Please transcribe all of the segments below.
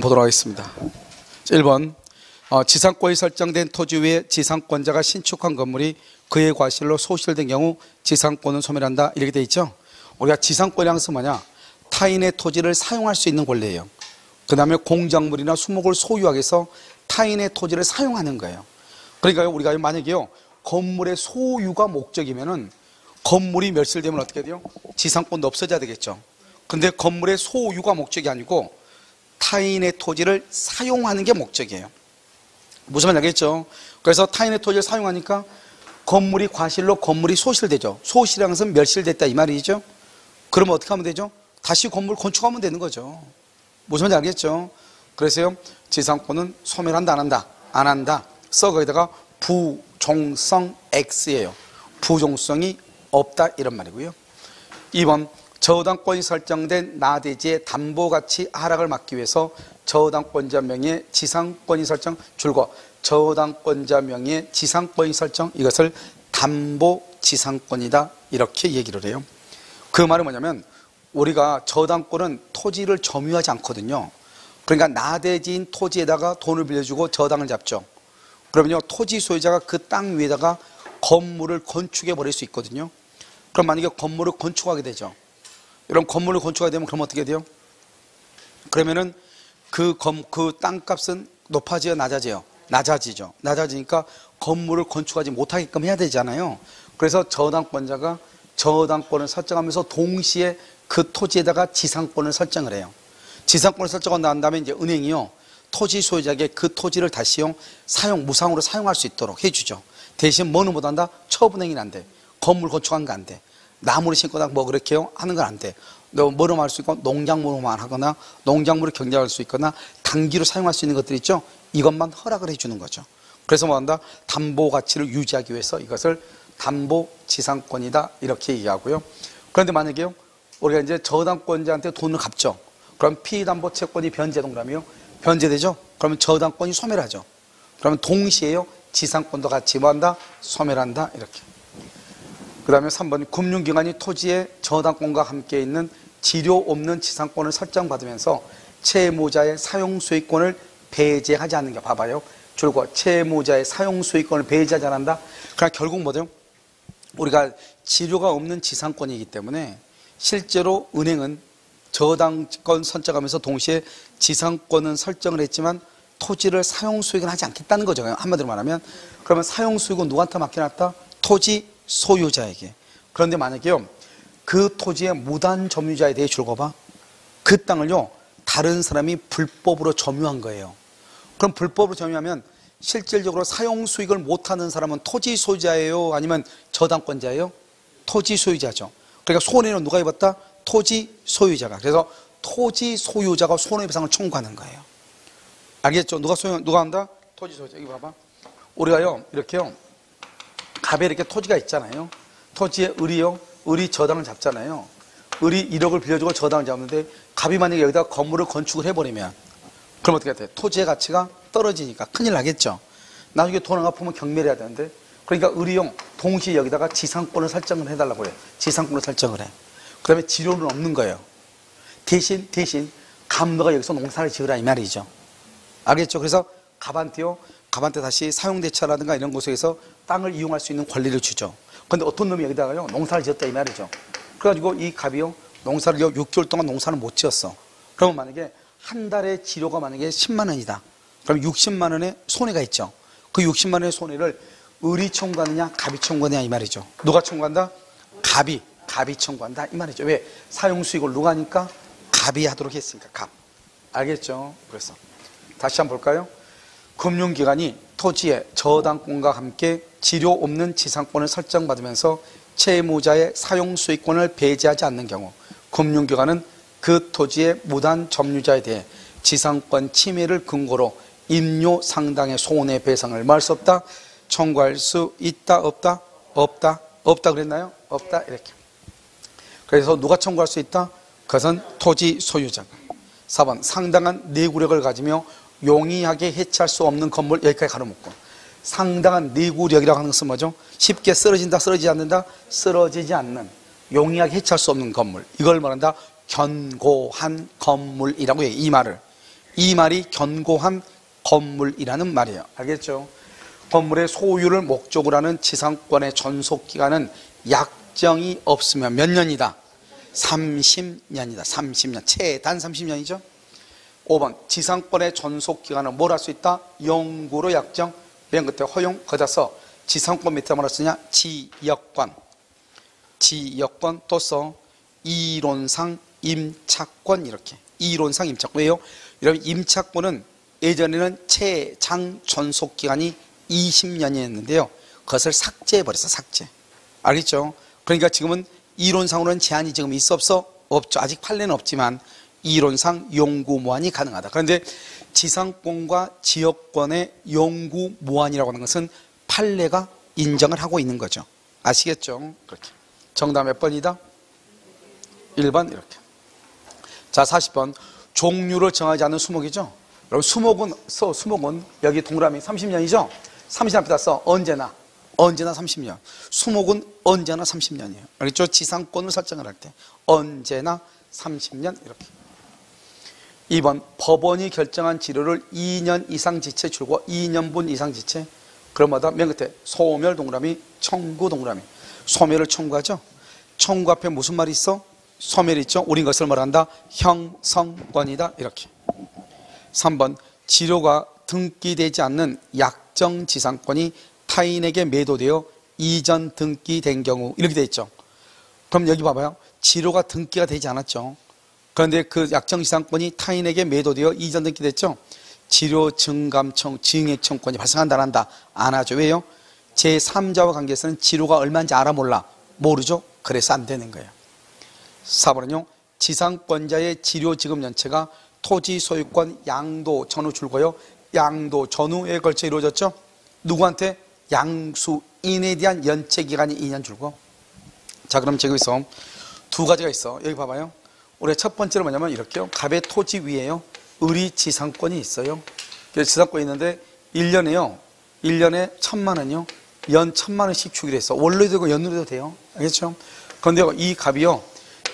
보도록 하겠습니다. 1번 지상권이 설정된 토지 위에 지상권자가 신축한 건물이 그의 과실로 소실된 경우 지상권은 소멸한다, 이렇게 되어 있죠. 우리가 지상권이라는 것은 뭐냐, 타인의 토지를 사용할 수 있는 권리예요. 그 다음에 공작물이나 수목을 소유하기 위해서 타인의 토지를 사용하는 거예요. 그러니까 우리가 만약에요, 건물의 소유가 목적이면은 건물이 멸실되면 어떻게 돼요? 지상권도 없어져야 되겠죠. 근데 건물의 소유가 목적이 아니고 타인의 토지를 사용하는 게 목적이에요. 무슨 말인지 알겠죠? 그래서 타인의 토지를 사용하니까 건물이 과실로 건물이 소실되죠. 소실이라는 것은 멸실됐다, 이 말이죠. 그러면 어떻게 하면 되죠? 다시 건물 건축하면 되는 거죠. 무슨 말인지 알겠죠? 그래서요, 지상권은 소멸한다, 안 한다? 안 한다. 거기다가 부종성 X예요. 부종성이 없다, 이런 말이고요. 2번 저당권이 설정된 나대지의 담보가치 하락을 막기 위해서 저당권자 명의의 지상권이 설정, 줄거 저당권자 명의의 지상권이 설정, 이것을 담보지상권이다, 이렇게 얘기를 해요. 그 말은 뭐냐면 우리가 저당권은 토지를 점유하지 않거든요. 그러니까 나대지인 토지에다가 돈을 빌려주고 저당을 잡죠. 그러면요, 토지 소유자가 그 땅 위에다가 건물을 건축해 버릴 수 있거든요. 그럼 만약에 건물을 건축하게 되죠. 이런 건물을 건축하게 되면 그럼 어떻게 돼요? 그러면은 그 땅값은 높아져요, 낮아져요? 낮아지죠. 낮아지니까 건물을 건축하지 못하게끔 해야 되잖아요. 그래서 저당권자가 저당권을 설정하면서 동시에 그 토지에다가 지상권을 설정을 해요. 지상권을 설정하고 난 다음에 이제 은행이요, 토지 소유자에게 그 토지를 다시요, 무상으로 사용할 수 있도록 해주죠. 대신 뭐는 못한다? 처분행위는 안 돼. 건물 건축한 거 안 돼. 나무를 심거나 뭐 그렇게요 하는 건 안 돼. 뭐로 할 수 있고 농작물로만 하거나 농작물을 경작할 수 있거나 단기로 사용할 수 있는 것들 있죠. 이것만 허락을 해주는 거죠. 그래서 뭐한다? 담보 가치를 유지하기 위해서 이것을 담보지상권이다, 이렇게 얘기하고요. 그런데 만약에요, 우리가 이제 저당권자한테 돈을 갚죠. 그럼 피담보 채권이 변제동그라미요, 변제되죠. 그러면 저당권이 소멸하죠. 그러면 동시에요, 지상권도 같이 뭐한다? 소멸한다, 이렇게. 그 다음에 3번 금융기관이 토지의 저당권과 함께 있는 지료 없는 지상권을 설정받으면서 채무자의 사용수익권을 배제하지 않는 게, 봐봐요, 줄거 채무자의 사용수익권을 배제하지 않는다. 그러니까 결국 뭐죠? 우리가 지료가 없는 지상권이기 때문에 실제로 은행은 저당권 설정하면서 동시에 지상권은 설정을 했지만 토지를 사용수익은 하지 않겠다는 거죠. 한마디로 말하면 그러면 사용수익은 누구한테 맡겨놨다? 토지 소유자에게. 그런데 만약에요, 그 토지의 무단 점유자에 대해 줄거봐, 그 땅을요 다른 사람이 불법으로 점유한 거예요. 그럼 불법으로 점유하면 실질적으로 사용수익을 못하는 사람은 토지 소유자예요, 아니면 저당권자예요? 토지 소유자죠. 그러니까 손해는 누가 입었다? 토지 소유자가. 그래서 토지 소유자가 손해배상을 청구하는 거예요. 알겠죠? 누가 한다? 토지 소유자. 여기 봐봐, 우리가요 이렇게요, 갑에 이렇게 토지가 있잖아요. 토지에 을이 저당을 잡잖아요. 을이 1억을 빌려주고 저당을 잡는데 갑이 만약에 여기다 건물을 건축을 해버리면 그럼 어떻게 돼? 토지의 가치가 떨어지니까 큰일 나겠죠. 나중에 돈 안 갚으면 경멸해야 되는데, 그러니까 을이용 동시에 여기다가 지상권을 설정을 해달라고 해요. 지상권을 설정을 해. 그 다음에 지료는 없는 거예요. 대신 갑너가 여기서 농사를 지으라, 이 말이죠. 알겠죠? 그래서 갑한테 다시 사용대차라든가 이런 곳에서 땅을 이용할 수 있는 권리를 주죠. 그런데 어떤 놈이 여기다가요 농사를 지었다, 이 말이죠. 그래가지고 이 갑이요 농사를 6개월 동안 농사를 못 지었어. 그러면 만약에 한 달에 지료가 만약에 10만 원이다. 그럼 60만 원의 손해가 있죠. 그 60만 원의 손해를 을이 청구하느냐 갑이 청구하느냐, 이 말이죠. 누가 청구한다? 갑이 청구한다, 이 말이죠. 왜? 사용수익을 누가 하니까? 갑이 하도록 했으니까 갑. 알겠죠? 그래서 다시 한번 볼까요? 금융기관이 토지의 저당권과 함께 지료 없는 지상권을 설정받으면서 채무자의 사용수익권을 배제하지 않는 경우 금융기관은 그 토지의 무단 점유자에 대해 지상권 침해를 근거로 임료 상당의 손해배상을 뭐 할 수 없다? 청구할 수 있다, 없다? 없다 그랬나요? 없다, 이렇게. 그래서 누가 청구할 수 있다? 그것은 토지 소유자가. 4번 상당한 내구력을 가지며 용이하게 해체할 수 없는 건물, 여기까지 가로먹고. 상당한 내구력이라고 하는 것은 뭐죠? 쉽게 쓰러진다, 쓰러지지 않는다? 쓰러지지 않는, 용이하게 해체할 수 없는 건물, 이걸 말한다 견고한 건물이라고 해요. 이 말을 이 말이 견고한 건물이라는 말이에요. 알겠죠? 건물의 소유를 목적으로 하는 지상권의 전속기간은 약정이 없으면 몇 년이다? 30년이다. 30년. 최단 30년이죠. 5번 지상권의 전속기간은 뭘 할 수 있다? 영구로 약정. 맨 끝에 허용. 거기다 써. 지상권 밑에 뭐라 쓰냐? 지역권. 지역권 또 써. 이론상 임차권. 이렇게. 이론상 임차권. 왜요? 여러분 임차권은 예전에는 최장 전속기간이 20년이었는데요 그것을 삭제해버렸어. 삭제. 알겠죠? 그러니까 지금은 이론상으로는 제한이 지금 있어 없어? 없죠. 아직 판례는 없지만 이론상 영구 무한이 가능하다. 그런데 지상권과 지역권의 영구 무한이라고 하는 것은 판례가 인정을 하고 있는 거죠. 아시겠죠? 그렇게. 정답 몇 번이다? 1번 이렇게. 자 40번 종류를 정하지 않는 수목이죠. 여러분 수목은 여기 동그라미 30년이죠. 30년 앞에다 써. 언제나 30년. 수목은 언제나 30년이에요. 알겠죠? 지상권을 설정을 할 때 언제나 30년 이렇게. 2번 법원이 결정한 지료를 2년 이상 지체 줄고 2년분 이상 지체. 그럼마다 맨 끝에 소멸 동그라미 청구 동그라미. 소멸을 청구하죠. 청구 앞에 무슨 말이 있어? 소멸이 있죠. 우린 것을 말한다. 형성권이다. 이렇게. 3번 지료가 등기되지 않는 약정지상권이 타인에게 매도되어 이전 등기된 경우 이렇게 돼 있죠. 그럼 여기 봐봐요. 지료가 등기가 되지 않았죠. 그런데 그 약정지상권이 타인에게 매도되어 이전 등기됐죠. 지료 증감청, 증액청권이 발생한다 안 한다? 안 하죠. 왜요? 제3자와 관계에서는 지료가 얼마인지 알아 몰라? 모르죠. 그래서 안 되는 거예요. 4번은요. 지상권자의 지료 지급 연체가 토지 소유권 양도 전후 줄고요. 양도 전후에 걸쳐 이루어졌죠. 누구한테? 양수인에 대한 연체 기간이 2년 줄고. 자 그럼 여기서 두 가지가 있어. 여기 봐봐요. 우리가 첫 번째로 뭐냐면 이렇게요. 갑의 토지 위에요. 을이 지상권이 있어요. 그래서 지상권이 있는데 1년에 1,000만 원이요. 연 1,000만 원씩 주기로 했어. 월로도 되고 연으로도 돼요. 알겠죠? 그런데 이 갑이요.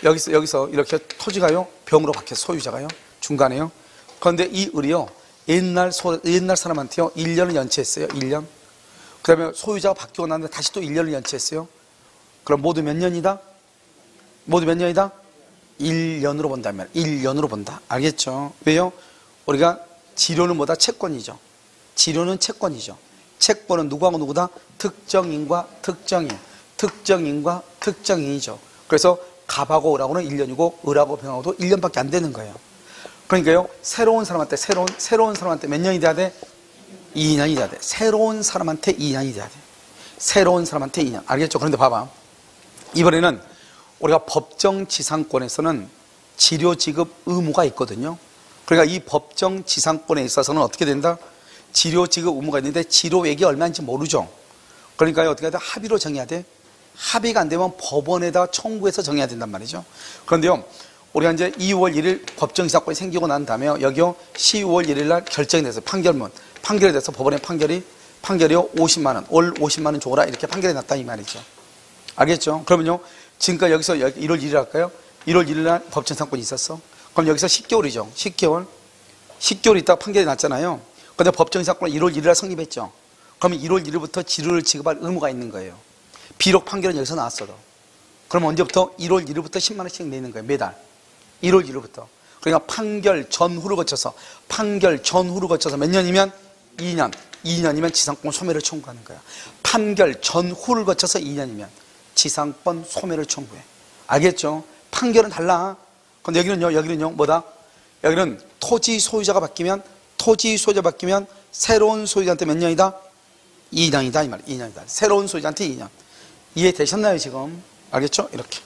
여기서 이렇게 토지가요. 병으로 바뀌었어. 소유자가요. 중간에요. 그런데 이 을이요. 옛날 사람한테요. 1년을 연체했어요. 1년. 그 다음에 소유자가 바뀌고 났는데 다시 또 1년을 연체했어요. 그럼 모두 몇 년이다? 모두 몇 년이다? 1년으로 본단 말이에요. 1년으로 본다. 알겠죠? 왜요? 우리가 지료는 뭐다? 채권이죠. 지료는 채권이죠. 채권은 누구하고 누구다? 특정인과 특정인. 특정인과 특정인이죠. 그래서 갑하고 을하고는 1년이고 을하고 병하고도 1년밖에 안 되는 거예요. 그러니까요. 새로운 사람한테 몇 년이 돼야 돼? 2년이 돼야 돼. 새로운 사람한테 2년이 돼야 돼. 새로운 사람한테 2년. 알겠죠? 그런데 봐봐. 이번에는 우리가 법정 지상권에서는 지료 지급 의무가 있거든요. 그러니까 이 법정 지상권에 있어서는 어떻게 된다? 지료 지급 의무가 있는데 지료액이 얼마인지 모르죠. 그러니까 어떻게 해야 돼? 합의로 정해야 돼. 합의가 안 되면 법원에다 청구해서 정해야 된단 말이죠. 그런데요. 우리가 이제 2월 1일 법정 지상권이 생기고 난 다음에 여기요 10월 1일 날 결정이 돼서 판결이 돼서 법원의 판결이요 50만 원, 월 50만 원 줘라 이렇게 판결이 났다 이 말이죠. 알겠죠? 그러면요 지금까지 여기서 1월 1일 할까요? 1월 1일 날 법정 지상권이 있었어. 그럼 여기서 10개월이죠. 10개월 있다가 판결이 났잖아요. 그런데 법정 지상권은 1월 1일 날 성립했죠. 그러면 1월 1일부터 지료를 지급할 의무가 있는 거예요. 비록 판결은 여기서 나왔어도. 그럼 언제부터? 1월 1일부터 10만 원씩 내는 거예요. 매달. 1월 1일부터. 그러니까 판결 전후를 거쳐서 몇 년이면? 2년. 2년이면 지상권 소멸을 청구하는 거야. 판결 전후를 거쳐서 2년이면 지상권 소멸을 청구해. 알겠죠? 판결은 달라. 근데 여기는요, 뭐다? 여기는 토지 소유자가 바뀌면 새로운 소유자한테 몇 년이다? 2년이다. 이 말이야. 2년이다. 새로운 소유자한테 2년. 이해되셨나요, 지금? 알겠죠? 이렇게.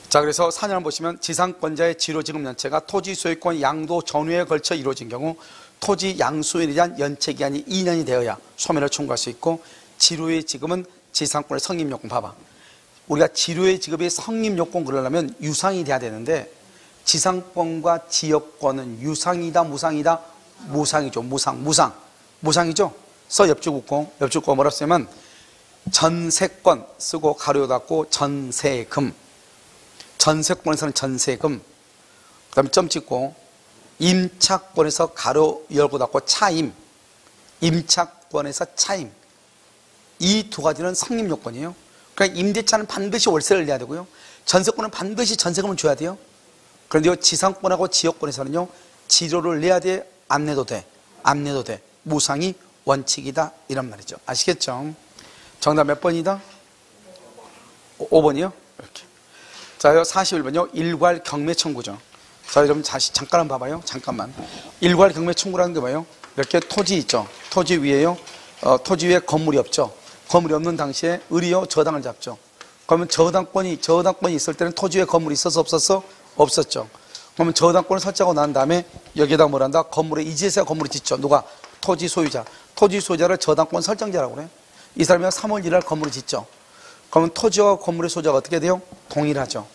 자, 그래서 사년을 보시면 지상권자의 지료 지급 연체가 토지 소유권 양도 전후에 걸쳐 이루어진 경우 토지 양수인에 대한 연체 기간이 2년이 되어야 소멸을 청구할 수 있고 지료의 지급은 지상권의 성립요건. 봐봐. 우리가 지료의 지급의 성립요건 그러려면 유상이 돼야 되는데 지상권과 지역권은 유상이다, 무상이다? 무상이죠. 무상이죠. 써 옆줄긋고 뭐라 쓰냐면 전세권 쓰고 가로 닫고 전세금 전세권에서는 전세금, 그 다음에 점 찍고, 임차권에서 가로 열고 닫고 차임, 임차권에서 차임. 이 두 가지는 성립 요건이에요. 그러니까 임대차는 반드시 월세를 내야 되고요. 전세권은 반드시 전세금을 줘야 돼요. 그런데 지상권하고 지역권에서는요, 지료를 내야 돼, 안 내도 돼, 안 내도 돼. 무상이 원칙이다. 이런 말이죠. 아시겠죠? 정답 몇 번이다? 5번이요? 이렇게. 자, 41번요. 일괄 경매 청구죠. 자, 여러분 다시 잠깐 한번 봐봐요. 잠깐만. 일괄 경매 청구라는 게 뭐예요? 이렇게 토지 있죠. 토지 위에요. 토지 위에 건물이 없죠. 건물이 없는 당시에 의리요 저당을 잡죠. 그러면 저당권이 있을 때는 토지 위에 건물이 있어서 없었어? 없었죠. 그러면 저당권을 설정하고 난 다음에 여기에다 뭘 한다? 건물에 이제서야 건물을 짓죠. 누가? 토지 소유자. 토지 소유자를 저당권 설정자라고 그래요. 이 사람이 3월 1일 건물을 짓죠. 그러면 토지와 건물의 소유자가 어떻게 돼요? 동일하죠.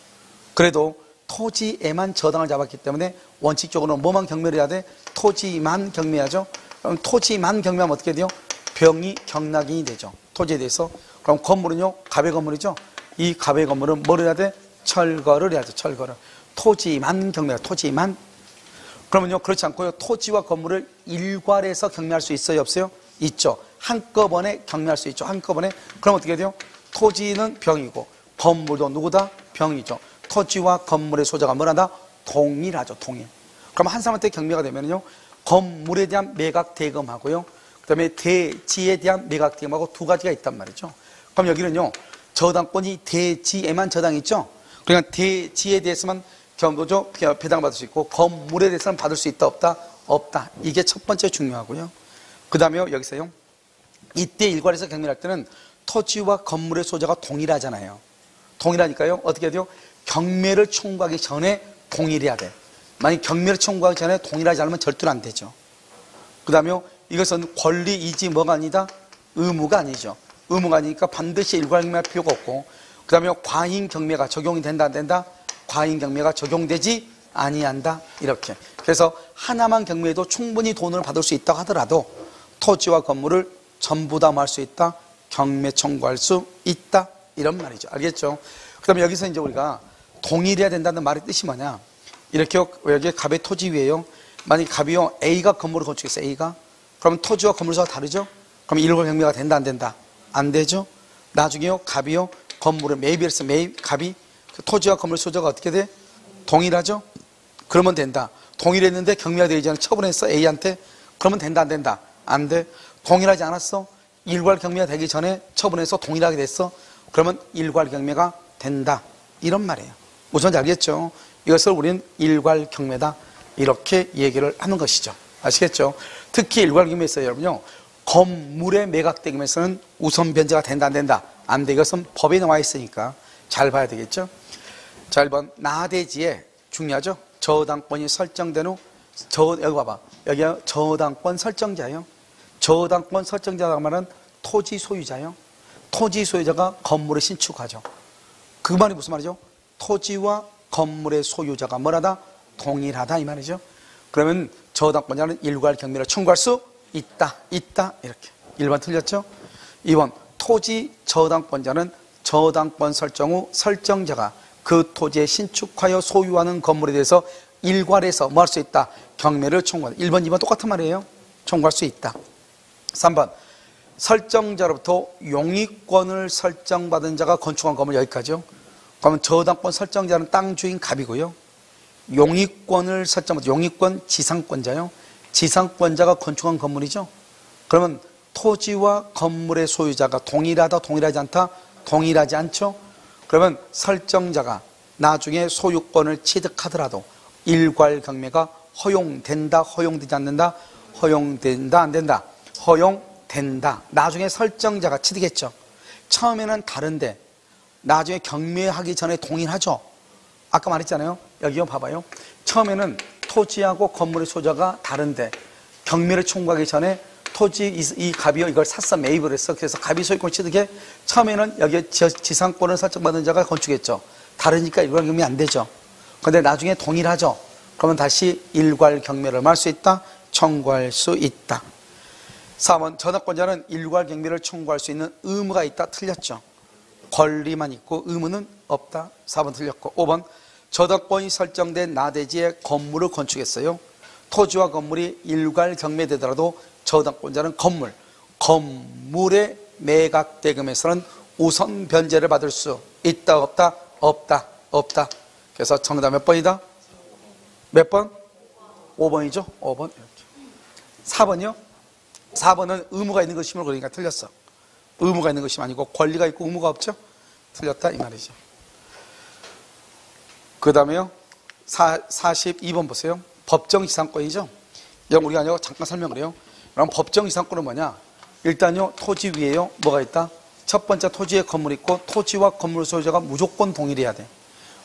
그래도 토지에만 저당을 잡았기 때문에 원칙적으로 뭐만 경매를 해야 돼? 토지만 경매하죠. 그럼 토지만 경매하면 어떻게 돼요? 병이 경락인이 되죠. 토지에 대해서. 그럼 건물은요, 갑의 건물이죠. 이 갑의 건물은 뭘 해야 돼? 철거를 해야죠. 철거를. 토지만 경매하죠. 토지만. 그러면요, 그렇지 않고요, 토지와 건물을 일괄해서 경매할 수 있어요, 없어요? 있죠. 한꺼번에 경매할 수 있죠. 한꺼번에. 그럼 어떻게 돼요? 토지는 병이고 건물도 누구다? 병이죠. 토지와 건물의 소유자가 뭐라다? 동일하죠. 동일. 그럼 한 사람한테 경매가 되면요, 건물에 대한 매각 대금하고요, 그 다음에 대지에 대한 매각 대금하고 두 가지가 있단 말이죠. 그럼 여기는요, 저당권이 대지에만 저당이 있죠. 그러니까 대지에 대해서만 경도죠, 배당받을 수 있고 건물에 대해서는 받을 수 있다 없다? 없다. 이게 첫 번째 중요하고요. 그 다음에 여기서요, 이때 일괄해서 경매할 때는 토지와 건물의 소유자가 동일하잖아요. 동일하니까요, 어떻게 해야 돼요? 경매를 청구하기 전에 동일해야 돼. 만약 경매를 청구하기 전에 동일하지 않으면 절대로 안 되죠. 그 다음에 이것은 권리이지 뭐가 아니다? 의무가 아니죠. 의무가 아니니까 반드시 일괄 경매할 필요가 없고, 그 다음에 과잉 경매가 적용이 된다 안 된다? 과잉 경매가 적용되지 아니한다. 이렇게. 그래서 하나만 경매해도 충분히 돈을 받을 수 있다고 하더라도 토지와 건물을 전부 다 뭐 할 수 있다? 경매 청구할 수 있다. 이런 말이죠. 알겠죠? 그 다음에 여기서 이제 우리가 동일해야 된다는 말의 뜻이 뭐냐? 이렇게 여기 갑의 토지 위에요. 만약에 갑이요, A가 건물을 건축했어요. A가. 그러면 토지와 건물사가 다르죠? 그럼 일괄 경매가 된다 안 된다? 안 되죠? 나중에요, 갑이요, 건물을 매입을 했어. 갑이 토지와 건물 소유자가 어떻게 돼? 동일하죠? 그러면 된다. 동일했는데 경매가 되기 전에 처분했어. A한테. 그러면 된다 안 된다? 안 돼. 동일하지 않았어? 일괄 경매가 되기 전에 처분해서 동일하게 됐어. 그러면 일괄 경매가 된다. 이런 말이에요. 무슨 알겠죠? 이것을 우리는 일괄 경매다. 이렇게 얘기를 하는 것이죠. 아시겠죠? 특히 일괄 경매에서 여러분요, 건물의 매각대금에서는 우선 변제가 된다 안 된다? 안 돼. 이것은 법에 나와 있으니까 잘 봐야 되겠죠? 자, 1번 나대지에 중요하죠? 저당권이 설정된 후 여기 봐봐. 여기가 저당권 설정자예요. 저당권 설정자라고 말하는 토지 소유자예요. 토지 소유자가 건물을 신축하죠. 그 말이 무슨 말이죠? 토지와 건물의 소유자가 뭐라다? 동일하다 이 말이죠. 그러면 저당권자는 일괄 경매를 청구할 수 있다. 이렇게. 1번 틀렸죠? 2번 토지 저당권자는 저당권 설정 후 설정자가 그 토지에 신축하여 소유하는 건물에 대해서 일괄해서 뭐 할 수 있다? 경매를 청구한다. 1번, 2번 똑같은 말이에요. 청구할 수 있다. 3번 설정자로부터 용익권을 설정받은 자가 건축한 건물 여기까지요. 그러면 저당권 설정자는 땅 주인 갑이고요. 용익권을 설정받은 용익권 지상권자요. 지상권자가 건축한 건물이죠. 그러면 토지와 건물의 소유자가 동일하다, 동일하지 않다? 동일하지 않죠? 그러면 설정자가 나중에 소유권을 취득하더라도 일괄 경매가 허용된다, 허용되지 않는다? 허용된다, 안 된다? 허용된다. 나중에 설정자가 취득했죠. 처음에는 다른데 나중에 경매하기 전에 동일하죠. 아까 말했잖아요. 여기요 봐봐요. 처음에는 토지하고 건물의 소유자가 다른데 경매를 청구하기 전에 토지 이 갑이요 이걸 샀어. 매입을 했어. 그래서 갑이 소유권 취득해. 처음에는 여기에 지상권을 설정받은 자가 건축했죠. 다르니까 일괄 경매 안 되죠. 그런데 나중에 동일하죠. 그러면 다시 일괄 경매를 할 수 있다. 청구할 수 있다. 4번 저당권자는 일괄 경매를 청구할 수 있는 의무가 있다. 틀렸죠. 권리만 있고 의무는 없다. 4번 틀렸고 5번 저당권이 설정된 나대지에 건물을 건축했어요. 토지와 건물이 일괄 경매되더라도 저당권자는 건물의 매각대금에서는 우선 변제를 받을 수 있다 없다? 없다. 그래서 정답 몇 번이다? 몇 번? 5번이죠? 5번. 4번이요? 4번은 의무가 있는 것이므로 그러니까 틀렸어. 의무가 있는 것이 아니고 권리가 있고 의무가 없죠? 틀렸다 이 말이죠. 그 다음에요 42번 보세요. 법정지상권이죠. 이건 우리가 아니고 잠깐 설명을 해요. 그럼 법정지상권은 뭐냐? 일단요 토지 위에요 뭐가 있다? 첫 번째 토지에 건물이 있고 토지와 건물 소유자가 무조건 동일해야 돼.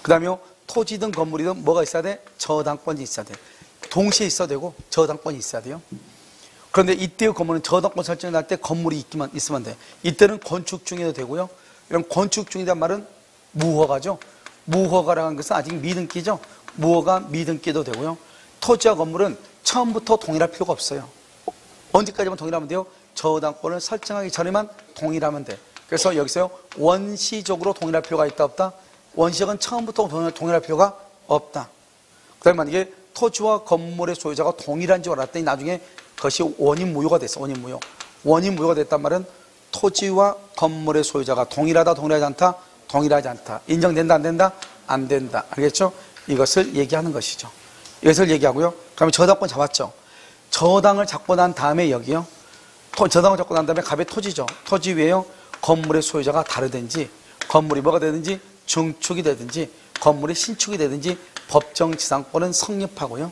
그 다음에요 토지든 건물이든 뭐가 있어야 돼? 저당권이 있어야 돼. 동시에 있어야 되고 저당권이 있어야 돼요. 그런데 이때의 건물은 저당권 설정을 할 때 건물이 있으면 돼. 이때는 건축 중에도 되고요. 이런 건축 중이란 말은 무허가죠. 무허가라는 것은 아직 미등기죠. 무허가 미등기도 되고요. 토지와 건물은 처음부터 동일할 필요가 없어요. 언제까지만 동일하면 돼요? 저당권을 설정하기 전에만 동일하면 돼. 그래서 여기서요 원시적으로 동일할 필요가 있다 없다? 원시적은 처음부터 동일할 필요가 없다. 그 다음에 만약에 토지와 건물의 소유자가 동일한 줄 알았더니 나중에 그것이 원인 무효가 됐어. 원인 무효가 됐단 말은 토지와 건물의 소유자가 동일하다 동일하지 않다? 동일하지 않다. 인정된다 안 된다? 안 된다. 알겠죠? 이것을 얘기하는 것이죠. 이것을 얘기하고요. 그러면 저당권 잡았죠. 저당을 잡고 난 다음에 여기요. 저당을 잡고 난 다음에 갑의 토지죠. 토지 위에요. 건물의 소유자가 다르든지 건물이 뭐가 되든지 중축이 되든지 건물이 신축이 되든지 법정지상권은 성립하고요.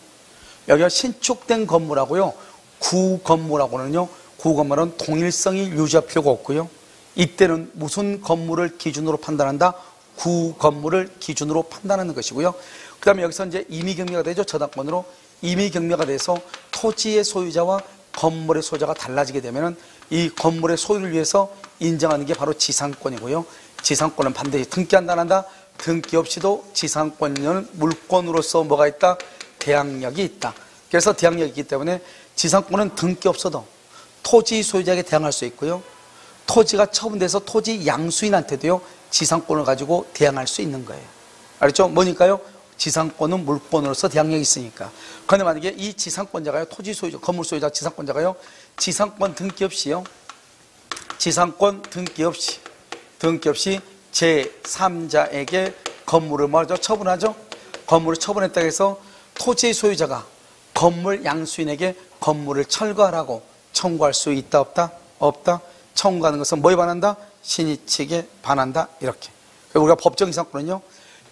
여기가 신축된 건물하고요. 구건물하고는요. 구건물은 동일성이 유지할 필요가 없고요. 이때는 무슨 건물을 기준으로 판단한다? 구건물을 기준으로 판단하는 것이고요. 그 다음에 여기서 이제 임의경매가 되죠. 저당권으로. 임의경매가 돼서 토지의 소유자와 건물의 소유자가 달라지게 되면은 이 건물의 소유를 위해서 인정하는 게 바로 지상권이고요. 지상권은 반드시 등기한다 안 한다? 등기 없이도 지상권은 물권으로서 뭐가 있다? 대항력이 있다. 그래서 대항력이 있기 때문에 지상권은 등기 없어도 토지 소유자에게 대항할 수 있고요. 토지가 처분돼서 토지 양수인한테도요 지상권을 가지고 대항할 수 있는 거예요. 알겠죠? 뭐니까요? 지상권은 물권으로서 대항력이 있으니까. 그런데 만약에 이 지상권자가요, 토지 소유자, 건물 소유자 지상권자가요, 지상권 등기 없이요, 지상권 등기 없이 제3자에게 건물을 뭐하죠? 처분하죠? 건물을 처분했다고 해서 토지 소유자가 건물 양수인에게 건물을 철거하라고 청구할 수 있다 없다? 없다. 청구하는 것은 뭐에 반한다? 신의칙에 반한다. 이렇게. 우리가 법정이상권은요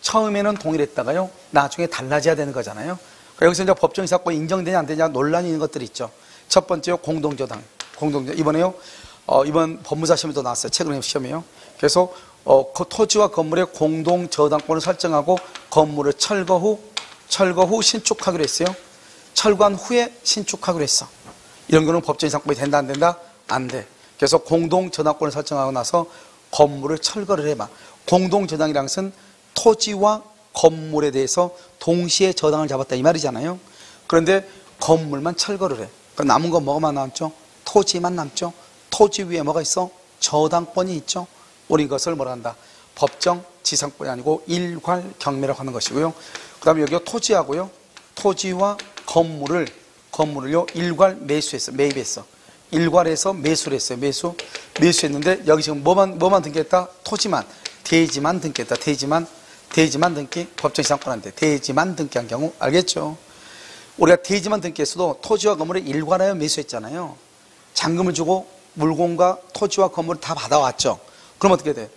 처음에는 동일했다가요 나중에 달라져야 되는 거잖아요. 여기서 이제 법정이상권이 인정되냐 안 되냐 논란이 있는 것들이 있죠. 첫 번째요 공동저당. 이번에요 이번 법무사 시험에도 나왔어요. 최근에 시험이에요. 그래서 그 토지와 건물의 공동저당권을 설정하고 건물을 철거 후 신축하기로 했어요. 철거한 후에 신축하기로 했어. 이런 거는 법정이상권이 된다 안 된다? 안 돼. 그래서 공동저당권을 설정하고 나서 건물을 철거를 해봐. 공동저당이라는 것은 토지와 건물에 대해서 동시에 저당을 잡았다 이 말이잖아요. 그런데 건물만 철거를 해. 그럼 남은 건 뭐만 남죠? 토지만 남죠. 토지 위에 뭐가 있어? 저당권이 있죠. 우리 이것을 뭐라 한다? 법정지상권이 아니고 일괄경매라고 하는 것이고요. 그 다음에 여기 토지하고요. 토지와 건물을요 일괄 매입했어. 일괄해서 매수를 했어요. 매수했는데 여기 지금 뭐만 등기했다? 토지만, 대지만 등기했다. 대지만 등기, 법정지상권 안 돼. 대지만 등기한 경우 알겠죠? 우리가 대지만 등기했어도 토지와 건물을 일괄하여 매수했잖아요. 잔금을 주고 물건과 토지와 건물을 다 받아왔죠. 그럼 어떻게 돼?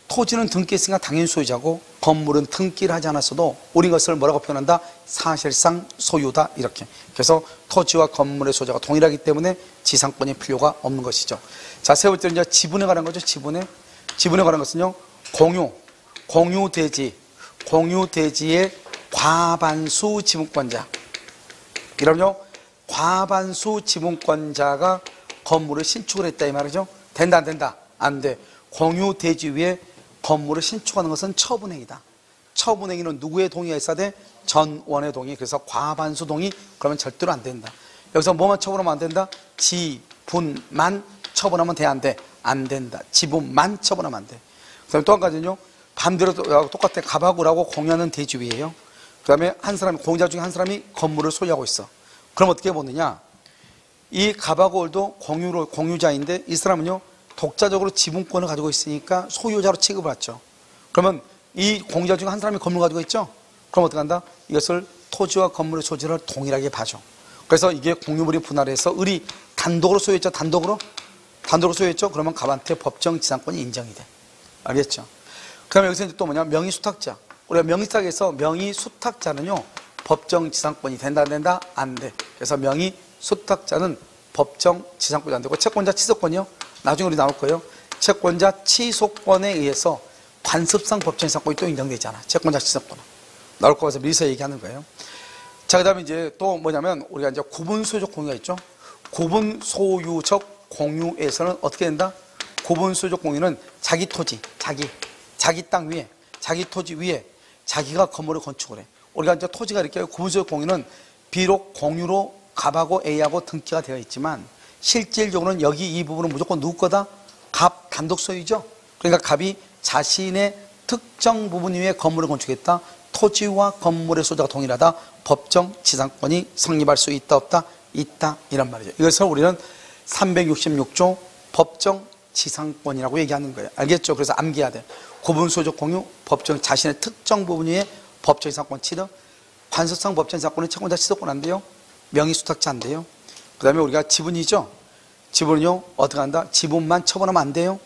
토지는 등기했으니까 당연히 소유자고 건물은 등기를 하지 않았어도 우리 것을 뭐라고 표현한다? 사실상 소유다 이렇게. 그래서 토지와 건물의 소유자가 동일하기 때문에 지상권이 필요가 없는 것이죠. 자, 세 번째는 이제 지분에 관한 거죠. 지분에 관한 것은요 공유대지의 과반수 지분권자. 이러면요 과반수 지분권자가 건물을 신축을 했다 이 말이죠. 된다 안 된다? 안 돼. 공유대지 위에 건물을 신축하는 것은 처분행위다. 처분행위는 누구의 동의가 있어야 돼? 전원의 동의. 그래서 과반수 동의 그러면 절대로 안 된다. 여기서 뭐만 처분하면 안 된다? 지분만 처분하면 돼 안 돼? 안 된다. 지분만 처분하면 안 돼. 그 그다음에 또 한 가지는요. 반대로 똑같아. 갑하고라고 공유하는 대지위예요. 그다음에 한 사람이 공유자 중에 한 사람이 건물을 소유하고 있어. 그럼 어떻게 보느냐? 이 갑하고도 공유자인데 이 사람은요 독자적으로 지분권을 가지고 있으니까 소유자로 취급을 하죠. 그러면 이 공유자 중에 한 사람이 건물을 가지고 있죠. 그럼 어떻게 한다? 이것을 토지와 건물의 소지를 동일하게 봐줘. 그래서 이게 공유물이 분할해서 을이 단독으로 소유했죠. 단독으로 소유했죠. 그러면 갑한테 법정 지상권이 인정이 돼. 알겠죠? 그다음에 여기서 이제 또 뭐냐? 명의수탁자. 우리가 명의수탁에서 명의수탁자는요 법정 지상권이 된다 안 된다? 안 돼. 그래서 명의수탁자는 법정 지상권이 안 되고 채권자 취소권이요. 나중에 우리 나올 거예요. 채권자 취소권에 의해서 관습상 법정 지상권이 또 인정되잖아. 채권자 취소권은. 나올 거라서 미리서 얘기하는 거예요. 자, 그 다음에 이제 또 뭐냐면 우리가 이제 구분 소유적 공유가 있죠. 구분 소유적 공유에서는 어떻게 된다? 구분 소유적 공유는 자기 토지, 자기 땅 위에, 자기 토지 위에 자기가 건물을 건축을 해. 우리가 이제 토지가 이렇게 구분 소유적 공유는 비록 공유로 갑하고 A하고 등기가 되어 있지만 실질적으로는 여기 이 부분은 무조건 누구 거다? 갑 단독 소유죠. 그러니까 갑이 자신의 특정 부분 위에 건물을 건축했다. 토지와 건물의 소유자가 동일하다. 법정 지상권이 성립할 수 있다 없다? 있다 이란 말이죠. 이것을 우리는 366조 법정 지상권이라고 얘기하는 거예요. 알겠죠? 그래서 암기해야 돼. 구분 소유적 공유, 법정 자신의 특정 부분 위에 법정 지상권 취득, 관습상 법정 지상권은 채권자 취소권 안 돼요. 명의수탁자 안 돼요. 그 다음에 우리가 지분이죠. 지분은요 어떻게 한다? 지분만 처분하면 안 돼요.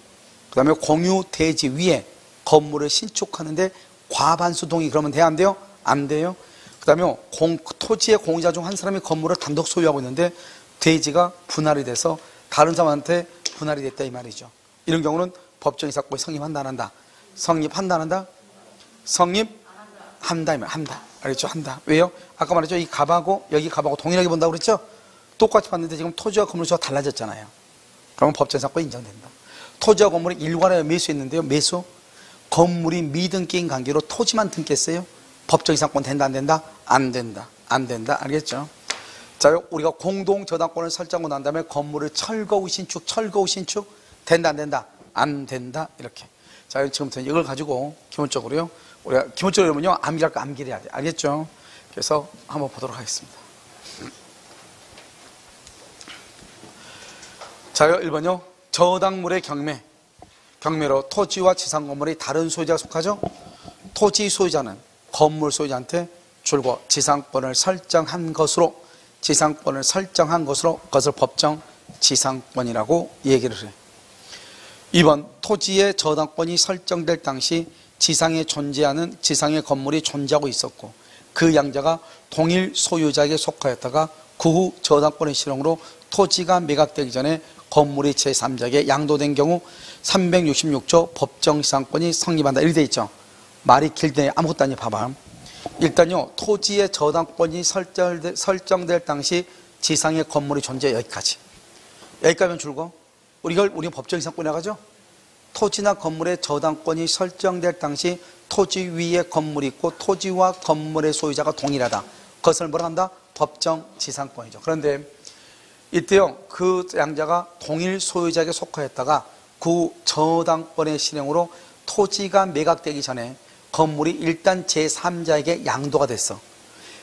그 다음에 공유 대지 위에 건물을 신축하는데 과반수 동의 그러면 돼요? 안 돼요? 안 돼요. 그 다음에 토지의 공유자 중 한 사람이 건물을 단독 소유하고 있는데 대지가 분할이 돼서 다른 사람한테 분할이 됐다 이 말이죠. 이런 경우는 법정 이사건이 성립한다 안 한다? 성립한다 안 한다? 성립한다 이 말. 한다. 알겠죠? 한다. 왜요? 아까 말했죠. 이 갑하고 여기 갑하고 동일하게 본다고 그랬죠? 똑같이 봤는데 지금 토지와 건물 수가 달라졌잖아요. 그러면 법정 이사건이 인정된다. 토지와 건물이 일괄하여 매수했는데요. 매수. 건물이 미등기인 관계로 토지만 등기했어요. 법정 이사건 된다 안 된다? 안 된다. 안 된다. 알겠죠? 자, 우리가 공동 저당권을 설정하고 난 다음에 건물을 철거 후 신축 된다 안 된다? 안 된다. 이렇게. 자, 지금부터 이걸 가지고 기본적으로요. 우리가 기본적으로 그러면요. 암기할 거 암기를 해야 돼. 알겠죠? 그래서 한번 보도록 하겠습니다. 자, 1번요. 저당물의 경매로 토지와 지상 건물이 다른 소유자가 속하죠. 토지 소유자는 건물 소유자한테 줄고 지상권을 설정한 것으로 그것을 법정 지상권이라고 얘기를 해. 2번 토지의 저당권이 설정될 당시 지상에 존재하는 지상의 건물이 존재하고 있었고 그 양자가 동일 소유자에게 속하였다가 그 후 저당권의 실형으로 토지가 매각되기 전에 건물이 제3자에게 양도된 경우 366조 법정 지상권이 성립한다. 이렇게 돼 있죠. 말이 길대 아무것도 아니에요. 봐봐. 일단요. 토지의 저당권이 설정될 당시 지상의 건물이 존재 여기까지면 줄고 우리 법정 지상권이라고 하죠. 토지나 건물의 저당권이 설정될 당시 토지 위에 건물이 있고 토지와 건물의 소유자가 동일하다. 그것을 뭐라 한다? 법정 지상권이죠. 그런데 이때요, 그 양자가 동일 소유자에게 속하였다가 그 저당권의 실행으로 토지가 매각되기 전에 건물이 일단 제3자에게 양도가 됐어.